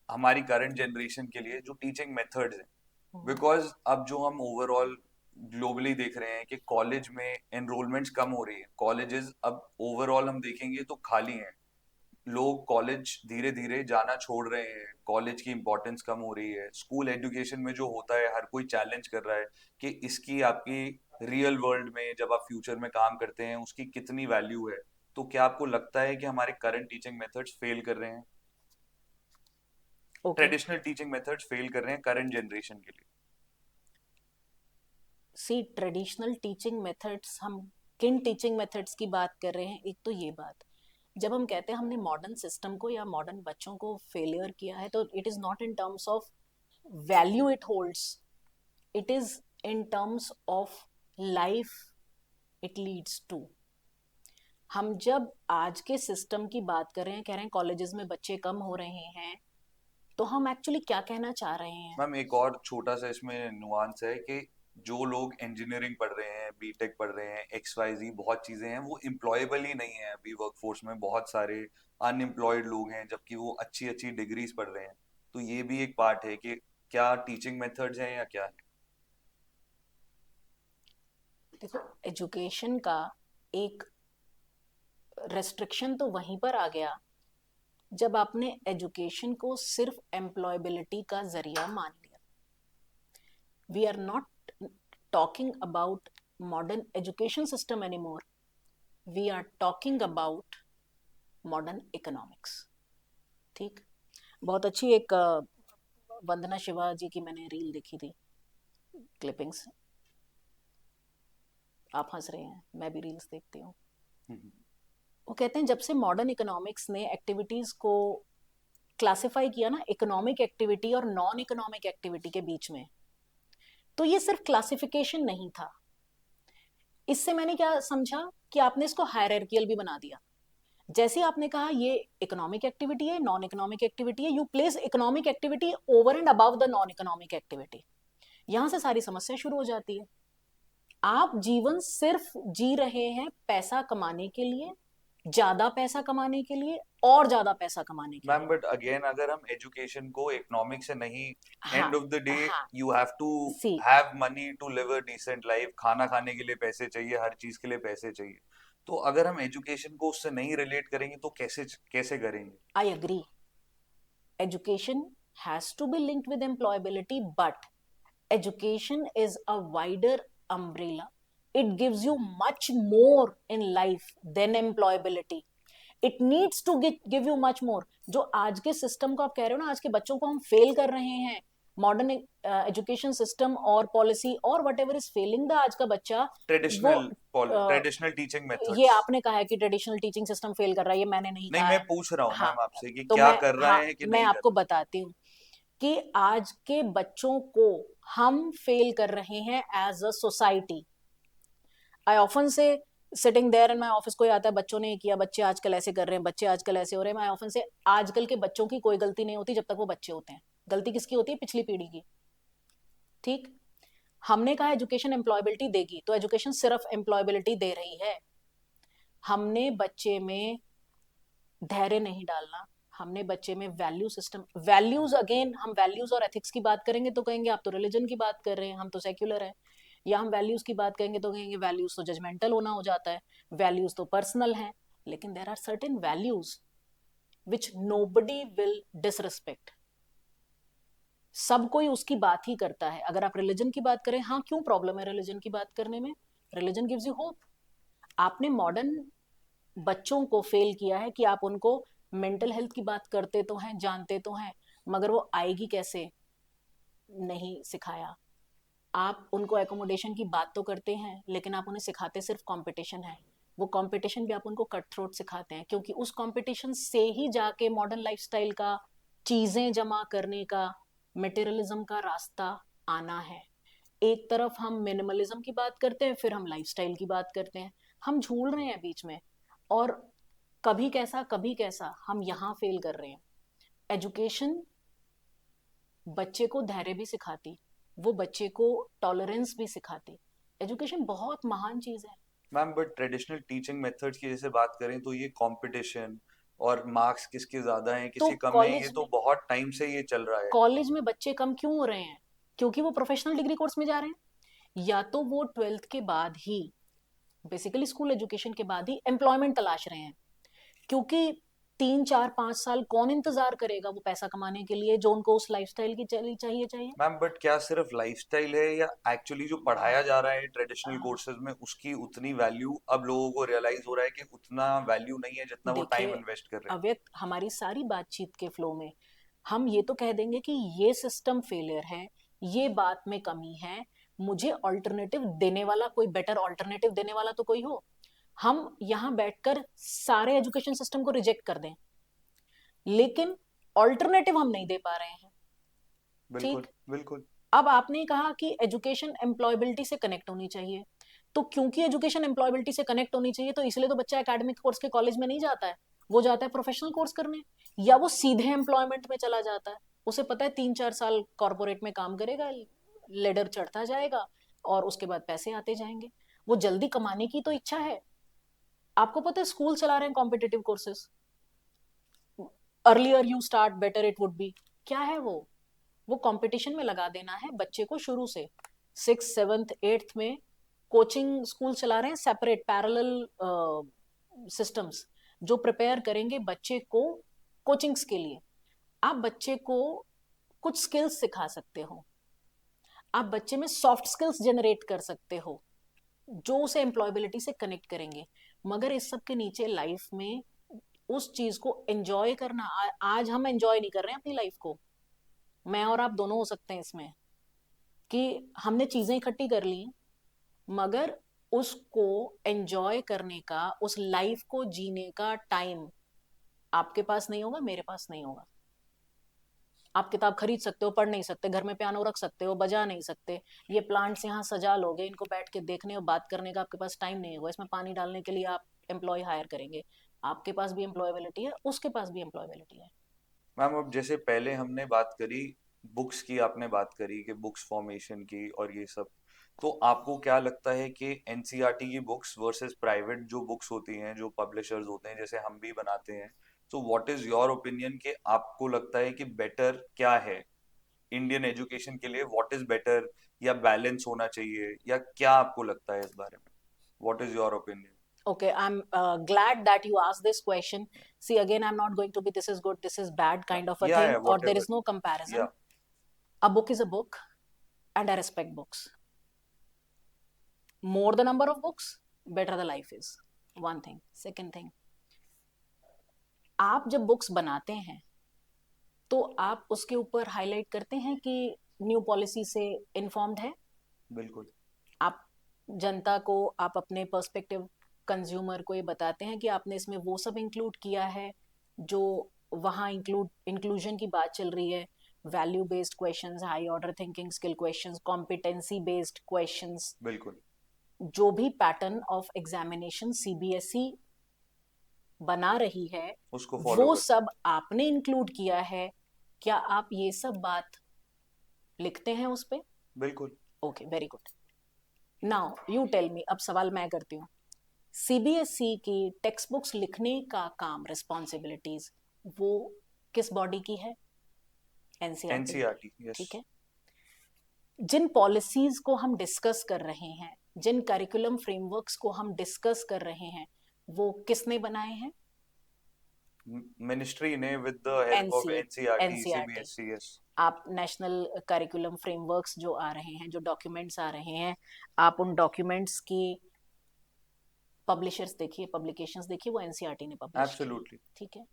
हमारी करंट जनरेशन के लिए, जो टीचिंग मेथड्स हैं? बिकॉज अब जो हम ओवरऑल ग्लोबली देख रहे हैं कि कॉलेज में एनरोलमेंट्स कम हो रही है, कॉलेजेस अब ओवरऑल हम देखेंगे तो खाली हैं। लोग कॉलेज धीरे धीरे जाना छोड़ रहे हैं, कॉलेज की इंपॉर्टेंस कम हो रही है। स्कूल एजुकेशन में जो होता है हर कोई चैलेंज कर रहा है कि इसकी आपकी रियल वर्ल्ड में जब आप फ्यूचर में काम करते हैं उसकी कितनी वैल्यू है। तो क्या आपको लगता है कि हमारे करंट टीचिंग मेथड्स फेल कर रहे हैं, okay, traditional teaching methods fail कर रहे हैं करंट जनरेशन के लिए? सी ट्रेडिशनल टीचिंग मेथड्स, हम किन टीचिंग मेथड्स की बात कर रहे हैं? एक तो ये बात, जब हम कहते हैं हमने मॉडर्न सिस्टम को या मॉडर्न बच्चों को फेलियर किया है, तो it is not in terms of value it holds, it is in terms of life it leads to. हम जब आज के सिस्टम की बात कर रहे हैं, कह रहे हैं कॉलेजेस में बच्चे कम हो रहे हैं, तो हम एक्चुअली क्या कहना चाह रहे हैं? मैम एक और छोटा सा इसमें नुआंस है कि जो लोग इंजीनियरिंग पढ़ रहे हैं, बीटेक पढ़ रहे हैं, एक्स वाई जी बहुत चीजें हैं, वो एम्प्लॉयबल ही नहीं है अभी वर्कफोर्स में। बहुत सारे अनएम्प्लॉयड लोग हैं जबकि वो अच्छी अच्छी डिग्रीज पढ़ रहे हैं। तो ये भी एक पार्ट है कि क्या टीचिंग मेथड्स हैं या क्या है। देखो, एजुकेशन का एक रेस्ट्रिक्शन तो वहीं पर आ गया जब आपने एजुकेशन को सिर्फ एम्प्लॉयबिलिटी का जरिया मान लिया। We are not talking about modern education system anymore, we are talking about modern economics. ठीक, बहुत अच्छी एक वंदना शिवा जी की मैंने रील देखी थी, क्लिपिंग्स। आप हंस रहे हैं, मैं भी रील्स देखती हूँ। हम्म। वो कहते हैं जब से मॉडर्न इकोनॉमिक्स ने एक्टिविटीज को क्लासिफाई किया ना, इकोनॉमिक एक्टिविटी और नॉन इकोनॉमिक एक्टिविटी के बीच में, तो ये सिर्फ क्लासिफिकेशन नहीं था। इससे मैंने क्या समझा कि आपने इसको हायरार्कियल भी बना दिया। जैसे आपने कहा ये इकोनॉमिक एक्टिविटी है, नॉन इकोनॉमिक एक्टिविटी है, you place economic activity over and above the non economic activity. यहां से सारी समस्या शुरू हो जाती है। आप जीवन सिर्फ जी रहे हैं पैसा कमाने के लिए, ज्यादा पैसा कमाने के लिए, और ज्यादा पैसा कमाने के मैम लिए। बट अगेन अगर हम एजुकेशन को इकोनॉमिक से नहीं, हाँ, एंड ऑफ द डे हाँ, you have to see, have money to live a decent life. खाना खाने के लिए पैसे चाहिए, हर चीज के लिए पैसे चाहिए। तो अगर हम एजुकेशन को उससे नहीं रिलेट करेंगे तो कैसे कैसे करेंगे? I agree, education has to be linked with employability, but education is a wider umbrella. It gives you much more in life than employability. It needs to give you much more. जो आज के system को आप कह रहे हो ना, आज के बच्चों को हम फेल कर रहे हैं, मॉडर्न एजुकेशन सिस्टम और पॉलिसी और what ever is failing the आज का बच्चा, वो ट्रेडिशनल टीचिंग ये मेथड्स। आपने कहा है कि ट्रेडिशनल टीचिंग सिस्टम फेल कर रहा है, ये मैंने नहीं नहीं, कहा मैं है। पूछ रहा हूँ हाँ, मैम आपसे कि तो क्या मैं, कर रहा हाँ, है कि मैं नहीं कर आपको रहा। बताती हूँ कि आज के बच्चों को हम फेल कर रहे हैं as a society. I often say, sitting there in my office, कोई आता है बच्चों ने ये किया, बच्चे आजकल ऐसे कर रहे हैं, बच्चे आजकल ऐसे हो रहे हैं, मैं ऑफन से, आजकल के बच्चों की कोई गलती नहीं होती जब तक वो बच्चे होते हैं। गलती किसकी होती है? पिछली पीढ़ी की। ठीक, हमने कहा एजुकेशन एम्प्लॉयबिलिटी देगी, तो एजुकेशन सिर्फ एम्प्लॉयबिलिटी दे रही है। हमने बच्चे में धैर्य नहीं डालना, हमने बच्चे में वैल्यू सिस्टम, वैल्यूज, अगेन हम वैल्यूज और एथिक्स की बात करेंगे तो कहेंगे आप तो रिलीजन की बात कर रहे हैं, हम तो सेक्युलर हैं। या हम वैल्यूज की बात करेंगे तो कहेंगे वैल्यूज तो जजमेंटल होना हो जाता है, वैल्यूज तो पर्सनल हैं। लेकिन there are certain values which nobody will disrespect. सब कोई उसकी बात ही करता है। अगर आप रिलीजन की बात करें, हाँ, क्यों प्रॉब्लम है रिलीजन की बात करने में? Religion gives you hope. आपने मॉडर्न बच्चों को फेल किया है कि आप उनको मेंटल हेल्थ की बात करते तो हैं, जानते तो हैं, मगर वो आएगी कैसे, नहीं सिखाया। आप उनको एकोमोडेशन की बात तो करते हैं, लेकिन आप उन्हें सिखाते सिर्फ कंपटीशन है। वो कंपटीशन भी आप उनको कट थ्रोट सिखाते हैं, क्योंकि उस कंपटीशन से ही जाके मॉडर्न लाइफस्टाइल का, चीजें जमा करने का, मटेरियलिज्म का रास्ता आना है। एक तरफ हम मिनिमलिज्म की बात करते हैं, फिर हम लाइफस्टाइल की बात करते हैं, हम झूल रहे हैं बीच में। और कभी कैसा हम यहाँ फेल कर रहे हैं। एजुकेशन बच्चे को धैर्य भी सिखाती, वो बच्चे को टॉलरेंस भी सिखाती। एजुकेशन बहुत महान चीज है। Ma'am but traditional teaching methods की जैसे बात करें तो ये कंपटीशन और मार्क्स किसके ज्यादा हैं तो किसके कम हैं, ये कॉलेज तो में, बहुत टाइम से ये चल रहा है। कॉलेज में बच्चे कम क्यों हो रहे हैं? क्योंकि वो प्रोफेशनल डिग्री कोर्स में जा रहे हैं। या तो वो 12th के बाद ही, बेसिकली स्कूल एजुकेशन के बाद ही एम्प्लॉयमेंट तलाश रहे हैं, क्योंकि 3 4 5 साल कौन इंतजार करेगा वो पैसा कमाने के लिए जो उनको उस लाइफस्टाइल की चाहिए। मैम बट क्या सिर्फ लाइफस्टाइल है या एक्चुअली जो पढ़ाया जा रहा है ट्रेडिशनल कोर्सेज में उसकी उतनी वैल्यू अब लोगों को रियलाइज हो रहा है कि उतना वैल्यू नहीं है जितना वो टाइम देखिए इन्वेस्ट कर रहे हैं? अव्यक्त, हमारी सारी बातचीत के फ्लो में हम ये तो कह देंगे कि ये सिस्टम फेलियर है, ये बात में कमी है, मुझे ऑल्टरनेटिव देने वाला कोई, बेटर ऑल्टरनेटिव देने वाला तो कोई हो। हम यहाँ बैठकर सारे एजुकेशन सिस्टम को रिजेक्ट कर दें, लेकिन ऑल्टरनेटिव हम नहीं दे पा रहे हैं। बिल्कुल ठीक। बिल्कुल। अब आपने कहा कि एजुकेशन एम्प्लॉयबिलिटी से कनेक्ट होनी चाहिए, तो क्योंकि एजुकेशन एम्प्लॉयबिलिटी से कनेक्ट होनी चाहिए तो इसलिए तो बच्चा एकेडमिक कोर्स के कॉलेज में नहीं जाता है, वो जाता है प्रोफेशनल कोर्स करने, या वो सीधे एम्प्लॉयमेंट में चला जाता है। उसे पता है 3 4 साल कॉर्पोरेट में काम करेगा, लेडर चढ़ता जाएगा और उसके बाद पैसे आते जाएंगे। वो जल्दी कमाने की तो इच्छा है। आपको पता है स्कूल चला रहे हैं competitive courses, earlier you start better it would be. क्या है वो कंपटीशन में लगा देना है बच्चे को शुरू से। 6th 7th 8th में कोचिंग स्कूल चला रहे हैं, सेपरेट पैरेलल सिस्टम्स जो प्रिपेयर करेंगे बच्चे को कोचिंग्स के लिए। आप बच्चे को कुछ स्किल्स सिखा सकते हो, आप बच्चे में सॉफ्ट स्किल्स जनरेट कर सकते हो जो उसे एम्प्लॉयबिलिटी से कनेक्ट करेंगे। मगर इस सब के नीचे लाइफ में उस चीज को एंजॉय करना, आज हम एंजॉय नहीं कर रहे हैं अपनी लाइफ को। मैं और आप दोनों हो सकते हैं इसमें कि हमने चीजें इकट्ठी कर ली, मगर उसको एंजॉय करने का, उस लाइफ को जीने का टाइम आपके पास नहीं होगा, मेरे पास नहीं होगा। आप किताब खरीद सकते हो, पढ़ नहीं सकते, घर में पियानो रख सकते हो, बजा नहीं सकते, ये प्लांट्स यहाँ सजा लोगे, इनको बैठ के देखने और बात करने का आपके पास टाइम नहीं होगा, इसमें पानी डालने के लिए आप एम्प्लॉय हायर करेंगे। आपके पास भी एम्प्लॉयबिलिटी है, उसके पास भी एम्प्लॉयबिलिटी है। मैम अब जैसे पहले हमने बात करी बुक्स की, आपने बात करी कि बुक्स फॉर्मेशन की और ये सब, तो आपको क्या लगता है कि एनसीईआरटी की बुक्स वर्सेस प्राइवेट जो बुक्स होती हैं, जो पब्लिशर्स होते हैं जैसे हम भी बनाते हैं, तो व्हाट इज योर ओपिनियन कि आपको लगता है कि बेटर क्या है इंडियन एजुकेशन के लिए? व्हाट इज बेटर, या बैलेंस होना चाहिए, या क्या आपको लगता है इस बारे में? What is your opinion? Okay, I'm glad that you asked this question. See, again, I'm not going to be this is good, this is bad kind of a या thing, या or there whatever. is no comparison. या A book is a book, and I respect books. More the number of books, better the life is. One thing. Second thing, आप जब books बनाते हैं तो आप उसके ऊपर हाईलाइट करते हैं कि न्यू पॉलिसी से इन्फॉर्म्ड है। बिल्कुल। आप जनता को, आप अपने पर्सपेक्टिव कंज्यूमर को ये बताते हैं कि आपने इसमें वो सब इंक्लूड किया है जो वहाँ इंक्लूजन की बात चल रही है। Value based questions, high order thinking skill questions, competency based questions, बिल्कुल। जो भी पैटर्न ऑफ एग्जामिनेशन सीबीएसई बना रही है उसको फॉलो वो करते हैं। सब आपने इंक्लूड किया है। क्या आप ये सब बात लिखते हैं उस पे? बिल्कुल। Okay, very good. Now you tell me, अब सवाल मैं करती हूँ। सीबीएसई की टेक्स्ट बुक्स लिखने का काम, रिस्पॉन्सिबिलिटीज, वो किस बॉडी की है? एनसीईआरटी। NCERT, yes. ठीक है। जिन पॉलिसीज को हम डिस्कस कर रहे हैं, जिन करिकुलम फ्रेमवर्क्स को हम डिस्कस कर रहे हैं, वो किसने बनाए हैं? मिनिस्ट्री ने with the help of NC NCERT NCERT. CBSE, yes. आप नेशनल करिकुलम फ्रेमवर्क्स जो आ रहे हैं, जो डॉक्यूमेंट्स आ रहे हैं, आप उन डॉक्यूमेंट्स की पब्लिशर्स देखिए, पब्लिकेशंस देखिए, वो एनसीईआरटी ने पब्लिश की है। एब्सोल्युटली। ठीक है।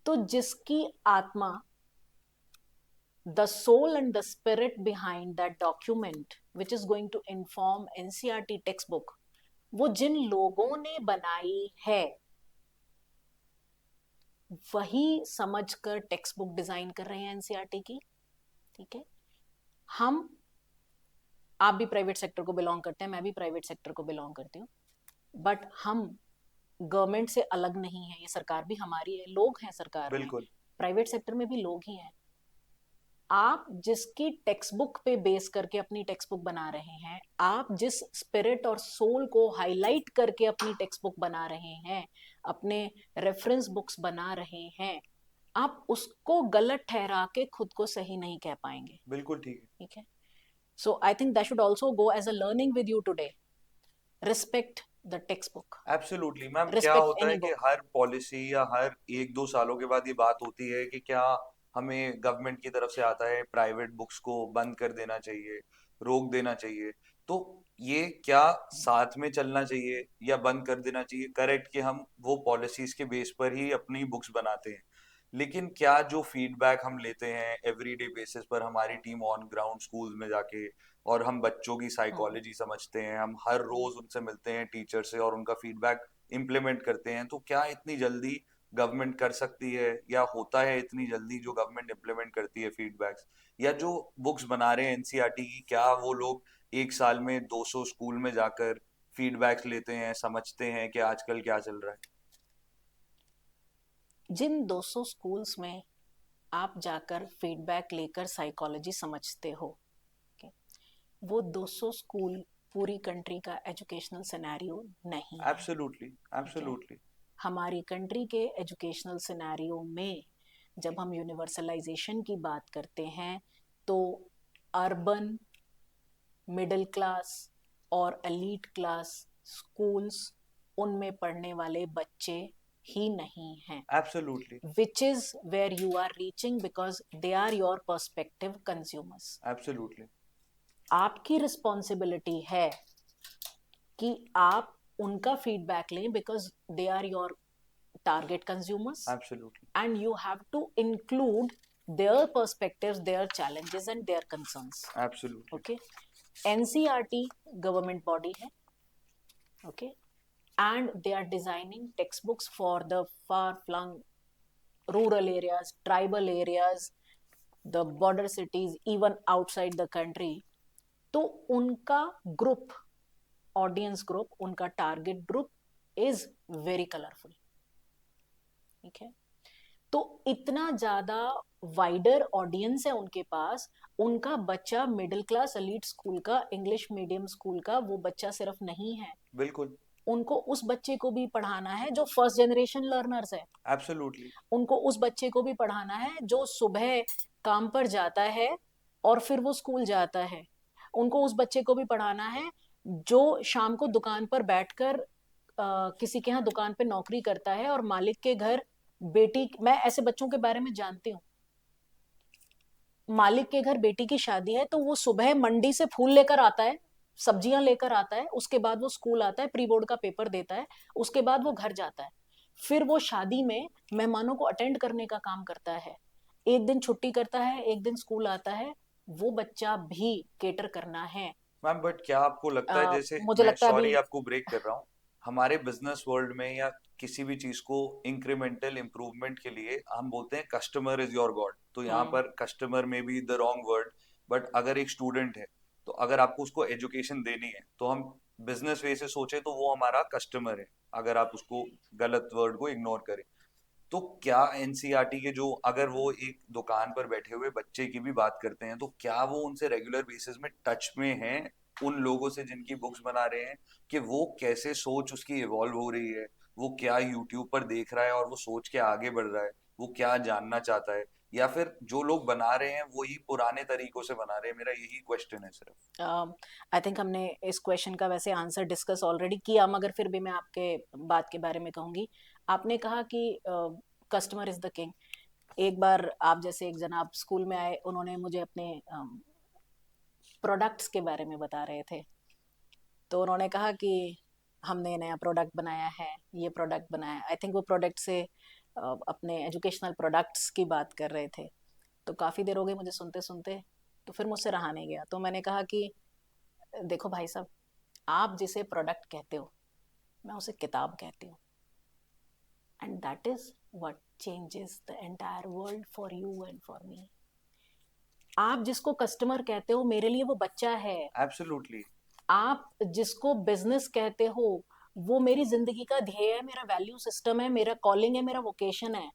तो जिसकी आत्मा, the soul and the spirit behind that document which is going to inform NCERT textbook, वो जिन लोगों ने बनाई है वही समझकर टेक्स्ट बुक डिजाइन कर रहे हैं एनसीईआरटी की। ठीक है। हम, आप भी प्राइवेट सेक्टर को बिलोंग करते हैं, मैं भी प्राइवेट सेक्टर को बिलोंग करती हूँ, बट हम गवर्नमेंट से अलग नहीं है। ये सरकार भी हमारी है, लोग हैं सरकार में, बिल्कुल। प्राइवेट सेक्टर में भी लोग ही हैं। आप जिसकी टेक्स्ट बुक पे बेस करके अपनी टेक्स्ट बुक बना रहे हैं, आप जिस स्पिरिट और सोल को हाईलाइट करके अपनी टेक्स्ट बुक बना रहे हैं, अपने रेफरेंस बुक्स बना रहे हैं, आप उसको गलत ठहरा के खुद को सही नहीं कह पाएंगे। बिल्कुल ठीक है। ठीक है। So I think that should also go as a learning with you today. Respect the textbook. Absolutely ma'am, क्या Respect होता है any कि book. हर पॉलिसी या हर एक दो सालों के बाद ये बात होती है कि क्या हमें गवर्नमेंट की तरफ से आता है प्राइवेट बुक्स को बंद कर देना चाहिए, रोक देना चाहिए। तो ये क्या साथ में चलना चाहिए या बंद कर देना चाहिए? करेक्ट कि हम वो पॉलिसीज के बेस पर ही अपनी बुक्स बनाते हैं, लेकिन क्या जो फीडबैक हम लेते हैं एवरीडे बेसिस पर, हमारी टीम ऑन ग्राउंड स्कूल में जाके, और हम बच्चों की Hmm. साइकोलॉजी समझते हैं, हम हर रोज उनसे मिलते हैं टीचर से और उनका फीडबैक इम्प्लीमेंट करते हैं, तो क्या इतनी जल्दी गवर्नमेंट कर सकती है या होता है इतनी जल्दी जो गवर्नमेंट इम्प्लीमेंट करती है फीडबैक्स? या जो बुक्स बना रहे हैं एनसीईआरटी की, क्या वो लोग एक साल में 200 स्कूल में जाकर फीडबैक्स लेते हैं, समझते हैं कि आजकल क्या चल रहा है? जिन 200 स्कूल्स में आप जाकर फीडबैक लेकर साइकोलॉजी समझते हो, okay, वो 200 स्कूल पूरी कंट्री का एजुकेशनल सिनेरियो नहीं है। एब्सोल्युटली, ठीक है, एब्सोल्युटली। हमारी कंट्री के एजुकेशनल सिनेरियो में जब हम यूनिवर्सलाइजेशन की बात करते हैं तो अर्बन, मिडिल क्लास और एलीट क्लास स्कूल्स, उनमें पढ़ने वाले बच्चे ही नहीं हैं, absolutely, which is where you are reaching because they are your perspective consumers. Absolutely, आपकी रिस्पॉन्सिबिलिटी है कि आप उनका फीडबैक लें because they are your target consumers, absolutely, and you have to include their perspectives, their challenges and their concerns. Absolutely, Okay, NCERT government body hai, okay, and they are designing textbooks for the far flung rural areas, tribal areas, the border cities, even outside the country. तो उनका group, audience group, उनका target group is very colourful. ठीक है, तो इतना ज्यादा wider audience है उनके पास। उनका बच्चा मिडिल क्लास एलीट स्कूल का, इंग्लिश मीडियम स्कूल का वो बच्चा सिर्फ नहीं है, बिल्कुल, उनको उस बच्चे को भी पढ़ाना है जो फर्स्ट जनरेशन लर्नर्स है। एब्सोल्युटली, उनको उस बच्चे को भी पढ़ाना है जो सुबह काम पर जाता है और फिर वो स्कूल जाता है। उनको उस बच्चे को भी पढ़ाना है जो शाम को दुकान पर बैठकर किसी के यहाँ दुकान पे नौकरी करता है और मालिक के घर बेटी, मैं ऐसे बच्चों के बारे में जानती हूँ, मालिक के घर बेटी की शादी है तो वो सुबह मंडी से फूल लेकर आता है, सब्जियां लेकर आता है, उसके बाद वो स्कूल आता है, प्री बोर्ड का पेपर देता है, उसके बाद वो घर जाता है, फिर वो शादी में मेहमानों को अटेंड करने का काम करता है, एक दिन छुट्टी करता है, एक दिन स्कूल आता है। वो बच्चा भी केटर करना है। मैम बट क्या आपको लगता है, जैसे मुझे मैं लगता है सॉरी अभी आपको ब्रेक कर रहा हूँ, हमारे बिजनेस वर्ल्ड में या किसी भी चीज को इंक्रीमेंटल इम्प्रूवमेंट के लिए हम बोलते हैं कस्टमर इज योर गॉड। तो यहाँ हम्म, पर कस्टमर में be the wrong word, but अगर एक स्टूडेंट है तो अगर आपको उसको एजुकेशन देनी है तो हम बिजनेस वे से सोचे तो वो हमारा कस्टमर है, अगर आप उसको गलत वर्ड को इग्नोर करें। तो क्या एनसीईआरटी के जो, अगर वो एक दुकान पर बैठे हुए बच्चे की भी बात करते हैं, तो क्या वो उनसे रेगुलर बेसिस में टच में हैं, उन लोगों से जिनकी बुक्स बना रहे हैं, कि वो कैसे सोच उसकी इवॉल्व हो रही है, वो क्या यूट्यूब पर देख रहा है और वो सोच के आगे बढ़ रहा है, वो क्या जानना चाहता है, या फिर जो लोग बना रहे हैं वही पुराने तरीकों से बना रहे हैं? मेरा यही क्वेश्चन है सिर्फ। आई थिंक हमने इस क्वेश्चन का वैसे आंसर डिस्कस ऑलरेडी किया, मगर फिर भी मैं आपके बात के बारे में कहूंगी। आपने कहा कि कस्टमर इज द किंग। एक बार आप जैसे एक जनाब स्कूल में आए, उन्होंने मुझे अपने प्रोडक्ट्स के बारे में बता रहे थे। तो उन्होंने कहा कि हमने नया प्रोडक्ट बनाया है, ये प्रोडक्ट बनाया। आई थिंक वो प्रोडक्ट से अपने एजुकेशनल प्रोडक्ट्स की बात कर रहे थे। तो काफ़ी देर हो गई मुझे सुनते सुनते, तो फिर मुझसे रहा नहीं गया। तो मैंने कहा कि देखो भाई साहब, आप जिसे प्रोडक्ट कहते हो मैं उसे किताब कहती हूँ, and that is what changes the entire world for you and for me. आप जिसको कस्टमर कहते हो मेरे लिए वो बच्चा है। एब्सोल्युटली, आप जिसको बिजनेस कहते हो वो मेरी जिंदगी का ध्येय है, मेरा वैल्यू सिस्टम है, मेरा कॉलिंग है, मेरा वोकेशन है।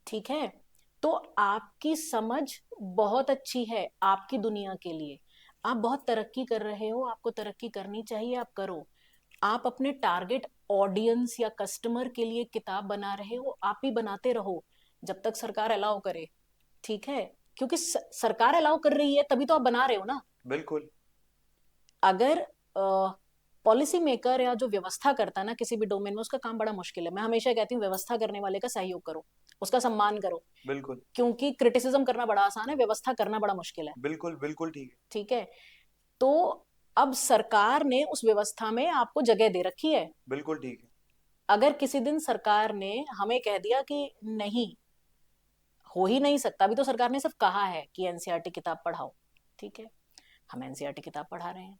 ठीक है, तो आपकी समझ बहुत अच्छी है आपकी दुनिया के लिए। आप बहुत तरक्की कर रहे हो, आपको तरक्की करनी चाहिए, आप करो। आप अपने टारगेट ऑडियंस या कस्टमर के लिए किताब बना रहे हो, आप ही बनाते रहो जब तक सरकार अलाउ करे। ठीक है, क्योंकि सरकार अलाउ कर रही है तभी तो आप बना रहे हो ना। बिल्कुल अगर पॉलिसी मेकर या जो व्यवस्था करता है ना किसी भी डोमेन में, उसका काम बड़ा मुश्किल है। मैं हमेशा कहती हूँ व्यवस्था करने वाले का सहयोग करो, उसका सम्मान करो, बिल्कुल क्योंकि क्रिटिसिज्म करना बड़ा आसान है, व्यवस्था करना बड़ा मुश्किल है। बिल्कुल बिल्कुल ठीक है। ठीक है, तो अब सरकार ने उस व्यवस्था में आपको जगह दे रखी है। बिल्कुल ठीक है। अगर किसी दिन सरकार ने हमें कह दिया कि नहीं, हो ही नहीं सकता, अभी तो सरकार ने सिर्फ कहा है कि एनसीईआरटी किताब पढ़ाओ, ठीक है, हम एनसीईआरटी किताब पढ़ा रहे हैं।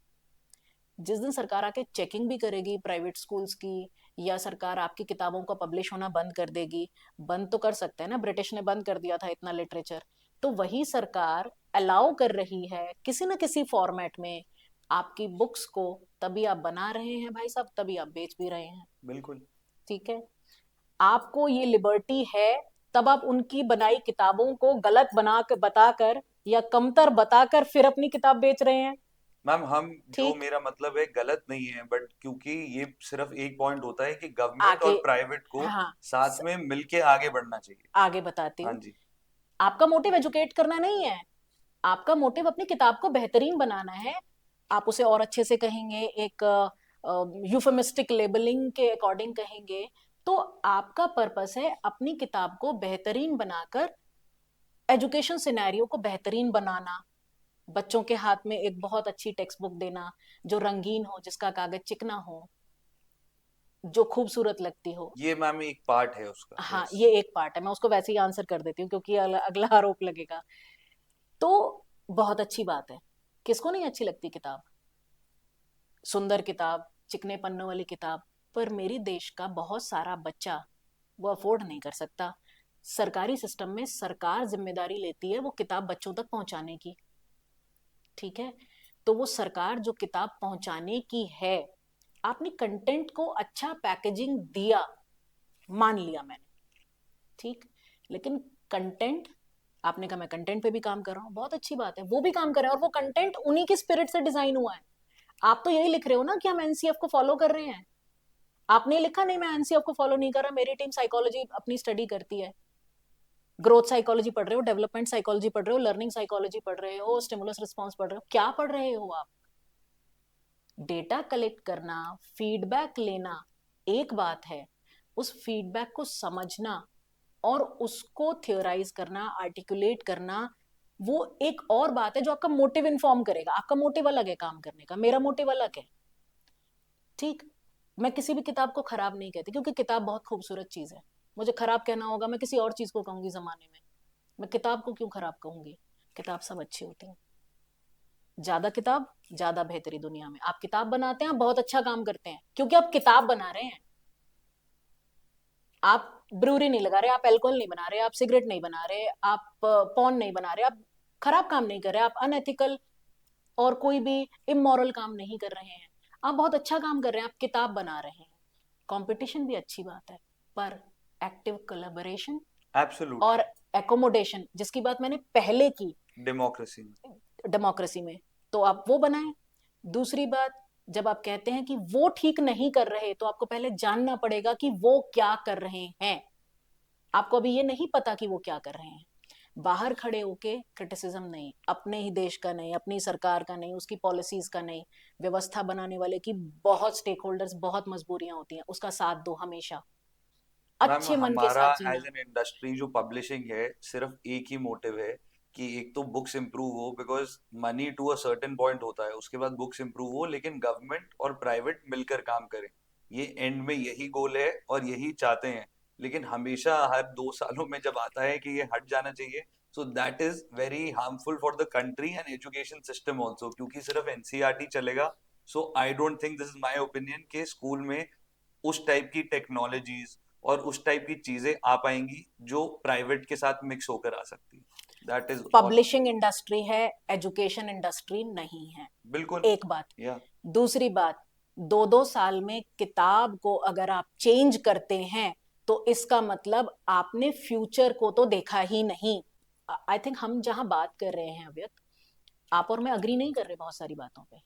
जिस दिन सरकार आके चेकिंग भी करेगी प्राइवेट स्कूल्स की, या सरकार आपकी किताबों का पब्लिश होना बंद कर देगी, बंद तो कर सकते हैं ना, ब्रिटिश ने बंद कर दिया था इतना लिटरेचर, तो वही सरकार अलाउ कर रही है किसी न किसी फॉर्मेट में आपकी बुक्स को, तभी आप बना रहे हैं भाई साहब, तभी आप बेच भी रहे हैं। बिल्कुल ठीक है, आपको ये लिबर्टी है, तब आप उनकी बनाई किताबों को गलत बना कर, बताकर या कमतर बताकर फिर अपनी किताब बेच रहे हैं। मैम, हम जो ठीक, मेरा मतलब है गलत नहीं है, बट क्योंकि ये सिर्फ एक पॉइंट होता है कि गवर्नमेंट आगे, और प्राइवेट को हाँ, साथ में मिलके आगे बढ़ना चाहिए। आगे बताती हाँ हूँ। जी। आपका मोटिव एजुकेट करना नहीं है, आपका मोटिव अपनी किताब को बेहतरीन बनाना है। आप उसे और अच्छे से कहेंगे, एक यूफेमिस्टिक लेबलिंग के अकॉर्डिंग कहेंगे, तो आपका पर्पस है अपनी किताब को बेहतरीन बनाकर एजुकेशन सिनेरियो को बेहतरीन बनाना, बच्चों के हाथ में एक बहुत अच्छी टेक्स्ट बुक देना, जो रंगीन हो, जिसका कागज चिकना हो, जो खूबसूरत लगती हो। ये मैम एक पार्ट है उसका, हाँ, यस। ये एक पार्ट है, मैं उसको वैसे ही आंसर कर देती हूँ क्योंकि अगला आरोप लगेगा। तो बहुत अच्छी बात है, किसको नहीं अच्छी लगती किताब, सुंदर किताब, चिकने पन्नों वाली किताब। पर मेरी देश का बहुत सारा बच्चा वो अफोर्ड नहीं कर सकता। सरकारी सिस्टम में सरकार जिम्मेदारी लेती है वो किताब बच्चों तक पहुंचाने की। ठीक है, तो वो सरकार जो किताब पहुंचाने की है, आपने कंटेंट को अच्छा पैकेजिंग दिया, मान लिया मैंने, ठीक, लेकिन कंटेंट, आपने कहा मैं कंटेंट पे भी काम कर रहा हूँ, बहुत अच्छी बात है, वो भी काम कर रहे हैं, और वो कंटेंट उन्हीं की स्पिरिट से डिजाइन हुआ है। आप तो यही लिख रहे हो ना कि हम एनसीएफ को फॉलो कर रहे हैं, आपने लिखा नहीं मैं एनसीएफ को फॉलो नहीं कर रहा, मेरी टीम साइकोलॉजी अपनी स्टडी करती है, ग्रोथ साइकोलॉजी पढ़ रहे हो, डेवलपमेंट साइकोलॉजी पढ़ रहे हो, लर्निंग साइकोलॉजी पढ़ रहे हो, स्टिमुलस रिस्पॉन्स पढ़ रहे हो, क्या पढ़ रहे हो आप? डेटा कलेक्ट करना, फीडबैक लेना एक बात है, उस फीडबैक को समझना और उसको थियोराइज करना, आर्टिकुलेट करना, वो एक और बात है जो आपका मोटिव इन्फॉर्म करेगा। आपका मोटिव अलग है काम करने का, मेरा मोटिव अलग है। ठीक, मैं किसी भी किताब को खराब नहीं कहती, क्योंकि किताब बहुत खूबसूरत चीज है। मुझे खराब कहना होगा, मैं किसी और चीज को कहूंगी जमाने में, मैं किताब को क्यों खराब कहूंगी? किताब सब अच्छी होती है, ज्यादा किताब ज्यादा बेहतरी दुनिया में। आप किताब बनाते हैं, आप बहुत अच्छा काम करते हैं, क्योंकि आप किताब बना रहे हैं। आप ब्रूरी नहीं लगा रहे, आप अल्कोहल नहीं बना रहे, आप सिगरेट नहीं बना रहे, आप पॉर्न नहीं बना रहे, आप खराब काम नहीं कर रहे, आप अनएथिकल और कोई भी इमोरल काम नहीं कर रहे हैं, आप बहुत अच्छा काम कर रहे हैं, आप किताब बना रहे हैं। कंपटीशन भी अच्छी बात है, पर एक्टिव कोलैबोरेशन और एब्सोल्युटली। एकोमोडेशन, जिसकी बात मैंने पहले की, डेमोक्रेसी में। डेमोक्रेसी में, तो आप वो बनाएं। दूसरी बात, जब आप कहते हैं कि वो ठीक नहीं कर रहे, तो आपको पहले जानना पड़ेगा कि वो क्या कर रहे हैं। आपको अभी ये नहीं पता कि वो क्या कर रहे हैं। बाहर खड़े होके क्रिटिसिज्म नहीं, अपने ही देश का नहीं, अपनी सरकार का नहीं, उसकी पॉलिसीज का नहीं, व्यवस्था बनाने वाले की बहुत स्टेक होल्डर्स, बहुत मजबूरियां होती हैं, उसका साथ दो हमेशा, मैम, अच्छे मन के हमारा साथ एज जीना। एन इंडस्ट्री जो पब्लिशिंग है, सिर्फ एक ही मोटिव है कि एक तो बुक्स इम्प्रूव हो, because money to a certain point होता है, उसके बाद बुक्स इम्प्रूव हो, लेकिन गवर्नमेंट और प्राइवेट मिलकर काम करें। ये एंड में यही गोल है और यही चाहते हैं। लेकिन हमेशा हर 2 सालों में जब आता है कि ये हट जाना चाहिए, so that is very harmful for the country and education system also, क्योंकि सिर्फ एनसीईआरटी चलेगा। So I don't think, this is my opinion, कि स्कूल में उस टाइप की टेक्नोलॉजीज और उस टाइप की चीजें आ पाएंगी जो प्राइवेट के साथ मिक्स होकर आ सकती है। That is all. Publishing industry है, एजुकेशन इंडस्ट्री नहीं है, बिल्कुल। एक बात। या दूसरी बात, 2-2 साल में किताब को अगर आप चेंज करते हैं, तो इसका मतलब आपने फ्यूचर को तो देखा ही नहीं। आई थिंक हम जहां बात कर रहे हैं अव्यक्त, आप और मैं अग्री नहीं कर रहे बहुत सारी बातों पे।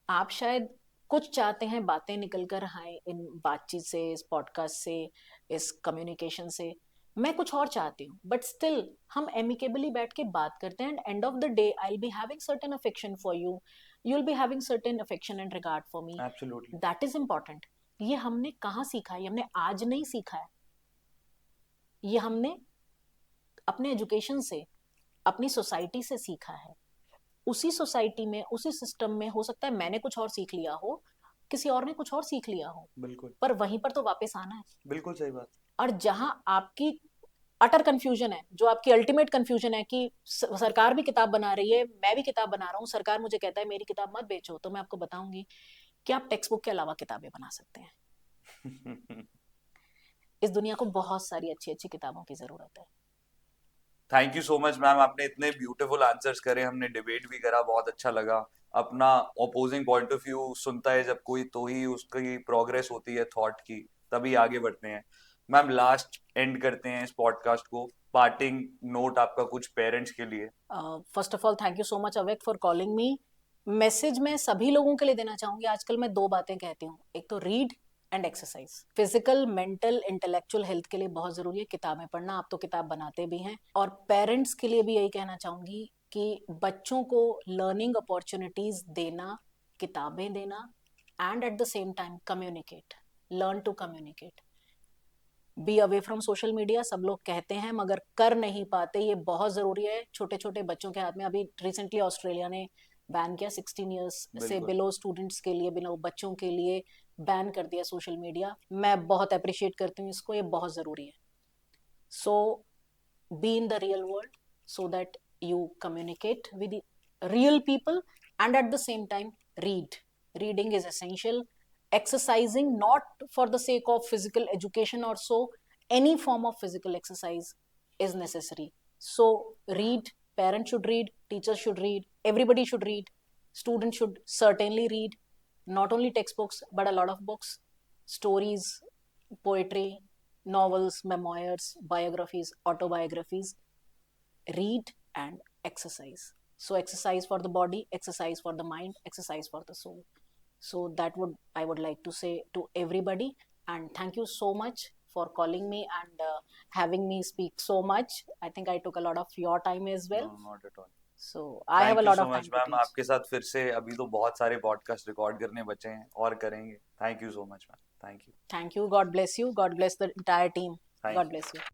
आप शायद कुछ चाहते हैं बातें निकल कर आए इन बातचीत से, इस पॉडकास्ट से, इस कम्युनिकेशन से, मैं कुछ और चाहती हूँ, बट स्टिल हम एमिकेबली बैठ के बात करते हैं, and and of the day I will be having certain affection for you, you will be having certain affection and regard for me. Absolutely. That is important. ये हमने कहाँ सीखा है? ये हमने आज नहीं सीखा है, ये हमने अपने एजुकेशन से, अपनी सोसाइटी से सीखा है. उसी सोसाइटी में, उसी सिस्टम में हो सकता है मैंने कुछ और सीख लिया हो, किसी और ने कुछ और सीख लिया हो, बिल्कुल. पर वहीं पर तो वापस आना है. बिल्कुल सही बात. और जहां आपकी अटर कंफ्यूजन है, जो आपकी अल्टीमेट कंफ्यूजन है कि सरकार भी किताब बना रही है, मैं भी किताब बना रहा हूँ, सरकार मुझे कहता है मेरी किताब मत बेचो, तो मैं आपको बताऊंगी कि आप टेक्स्ट बुक के अलावा किताबें बना सकते हैं. इस दुनिया को बहुत सारी अच्छी अच्छी किताबों की जरूरत है. Thank you so much ma'am, आपने इतने ब्यूटीफुल आंसर्स करे, हमने डिबेट भी करा, बहुत अच्छा लगा. अपना ओपोजिंग पॉइंट ऑफ व्यू सुनता है जब कोई, तो ही उसकी प्रोग्रेस होती है थॉट की, तभी आगे बढ़ते हैं. मैम लास्ट एंड करते हैं इस पॉडकास्ट को. पार्टिंग नोट आपका कुछ पेरेंट्स के लिए. First of all thank you so much awake for calling me. Message मैं सभी लोगों के लिए देना चाहूंगी. आजकल मैं दो बातें कहती हूँ, एक तो read and exercise. Physical, mental, intellectual health के लिए बहुत जरूरी है किताबें पढ़ना. आप तो किताब बनाते भी हैं. और पेरेंट्स के लिए भी यही कहना चाहूंगी कि बच्चों को लर्निंग अपॉर्चुनिटीज देना, किताबें देना, and at the same time communicate, learn to communicate. Be away from social media, सब लोग कहते हैं मगर कर नहीं पाते. ये बहुत जरूरी है. छोटे छोटे बच्चों के हाथ में, अभी रिसेंटली ऑस्ट्रेलिया ने बैन किया 16 ईयर्स से बिल्कुल. बिलो स्टूडेंट्स के लिए, बिलो बच्चों के लिए बैन कर दिया सोशल मीडिया. मैं बहुत अप्रिशिएट करती हूँ इसको, ये बहुत जरूरी है. So be in the real world so that you communicate with the real people, and at the same time read. Reading is essential. Exercising, not for the sake of physical education or so, any form of physical exercise is necessary. So read. Parents should read, teachers should read, everybody should read, students should certainly read, not only textbooks but a lot of books, stories, poetry, novels, memoirs, biographies, autobiographies. Read and exercise. So exercise for the body, exercise for the mind, exercise for the soul. So that would I would like to say to everybody. And thank you so much for calling me and having me speak so much. I think I took a lot of your time as no, well. Not at all. So I have a thank you lot so of much time to ma'am, teach. आपके साथ फिर से अभी तो बहुत सारे podcast record करने बचे हैं और करेंगे. Thank you so much ma'am. Thank you. Thank you. God bless you. God bless the entire team. Thank God you. bless you.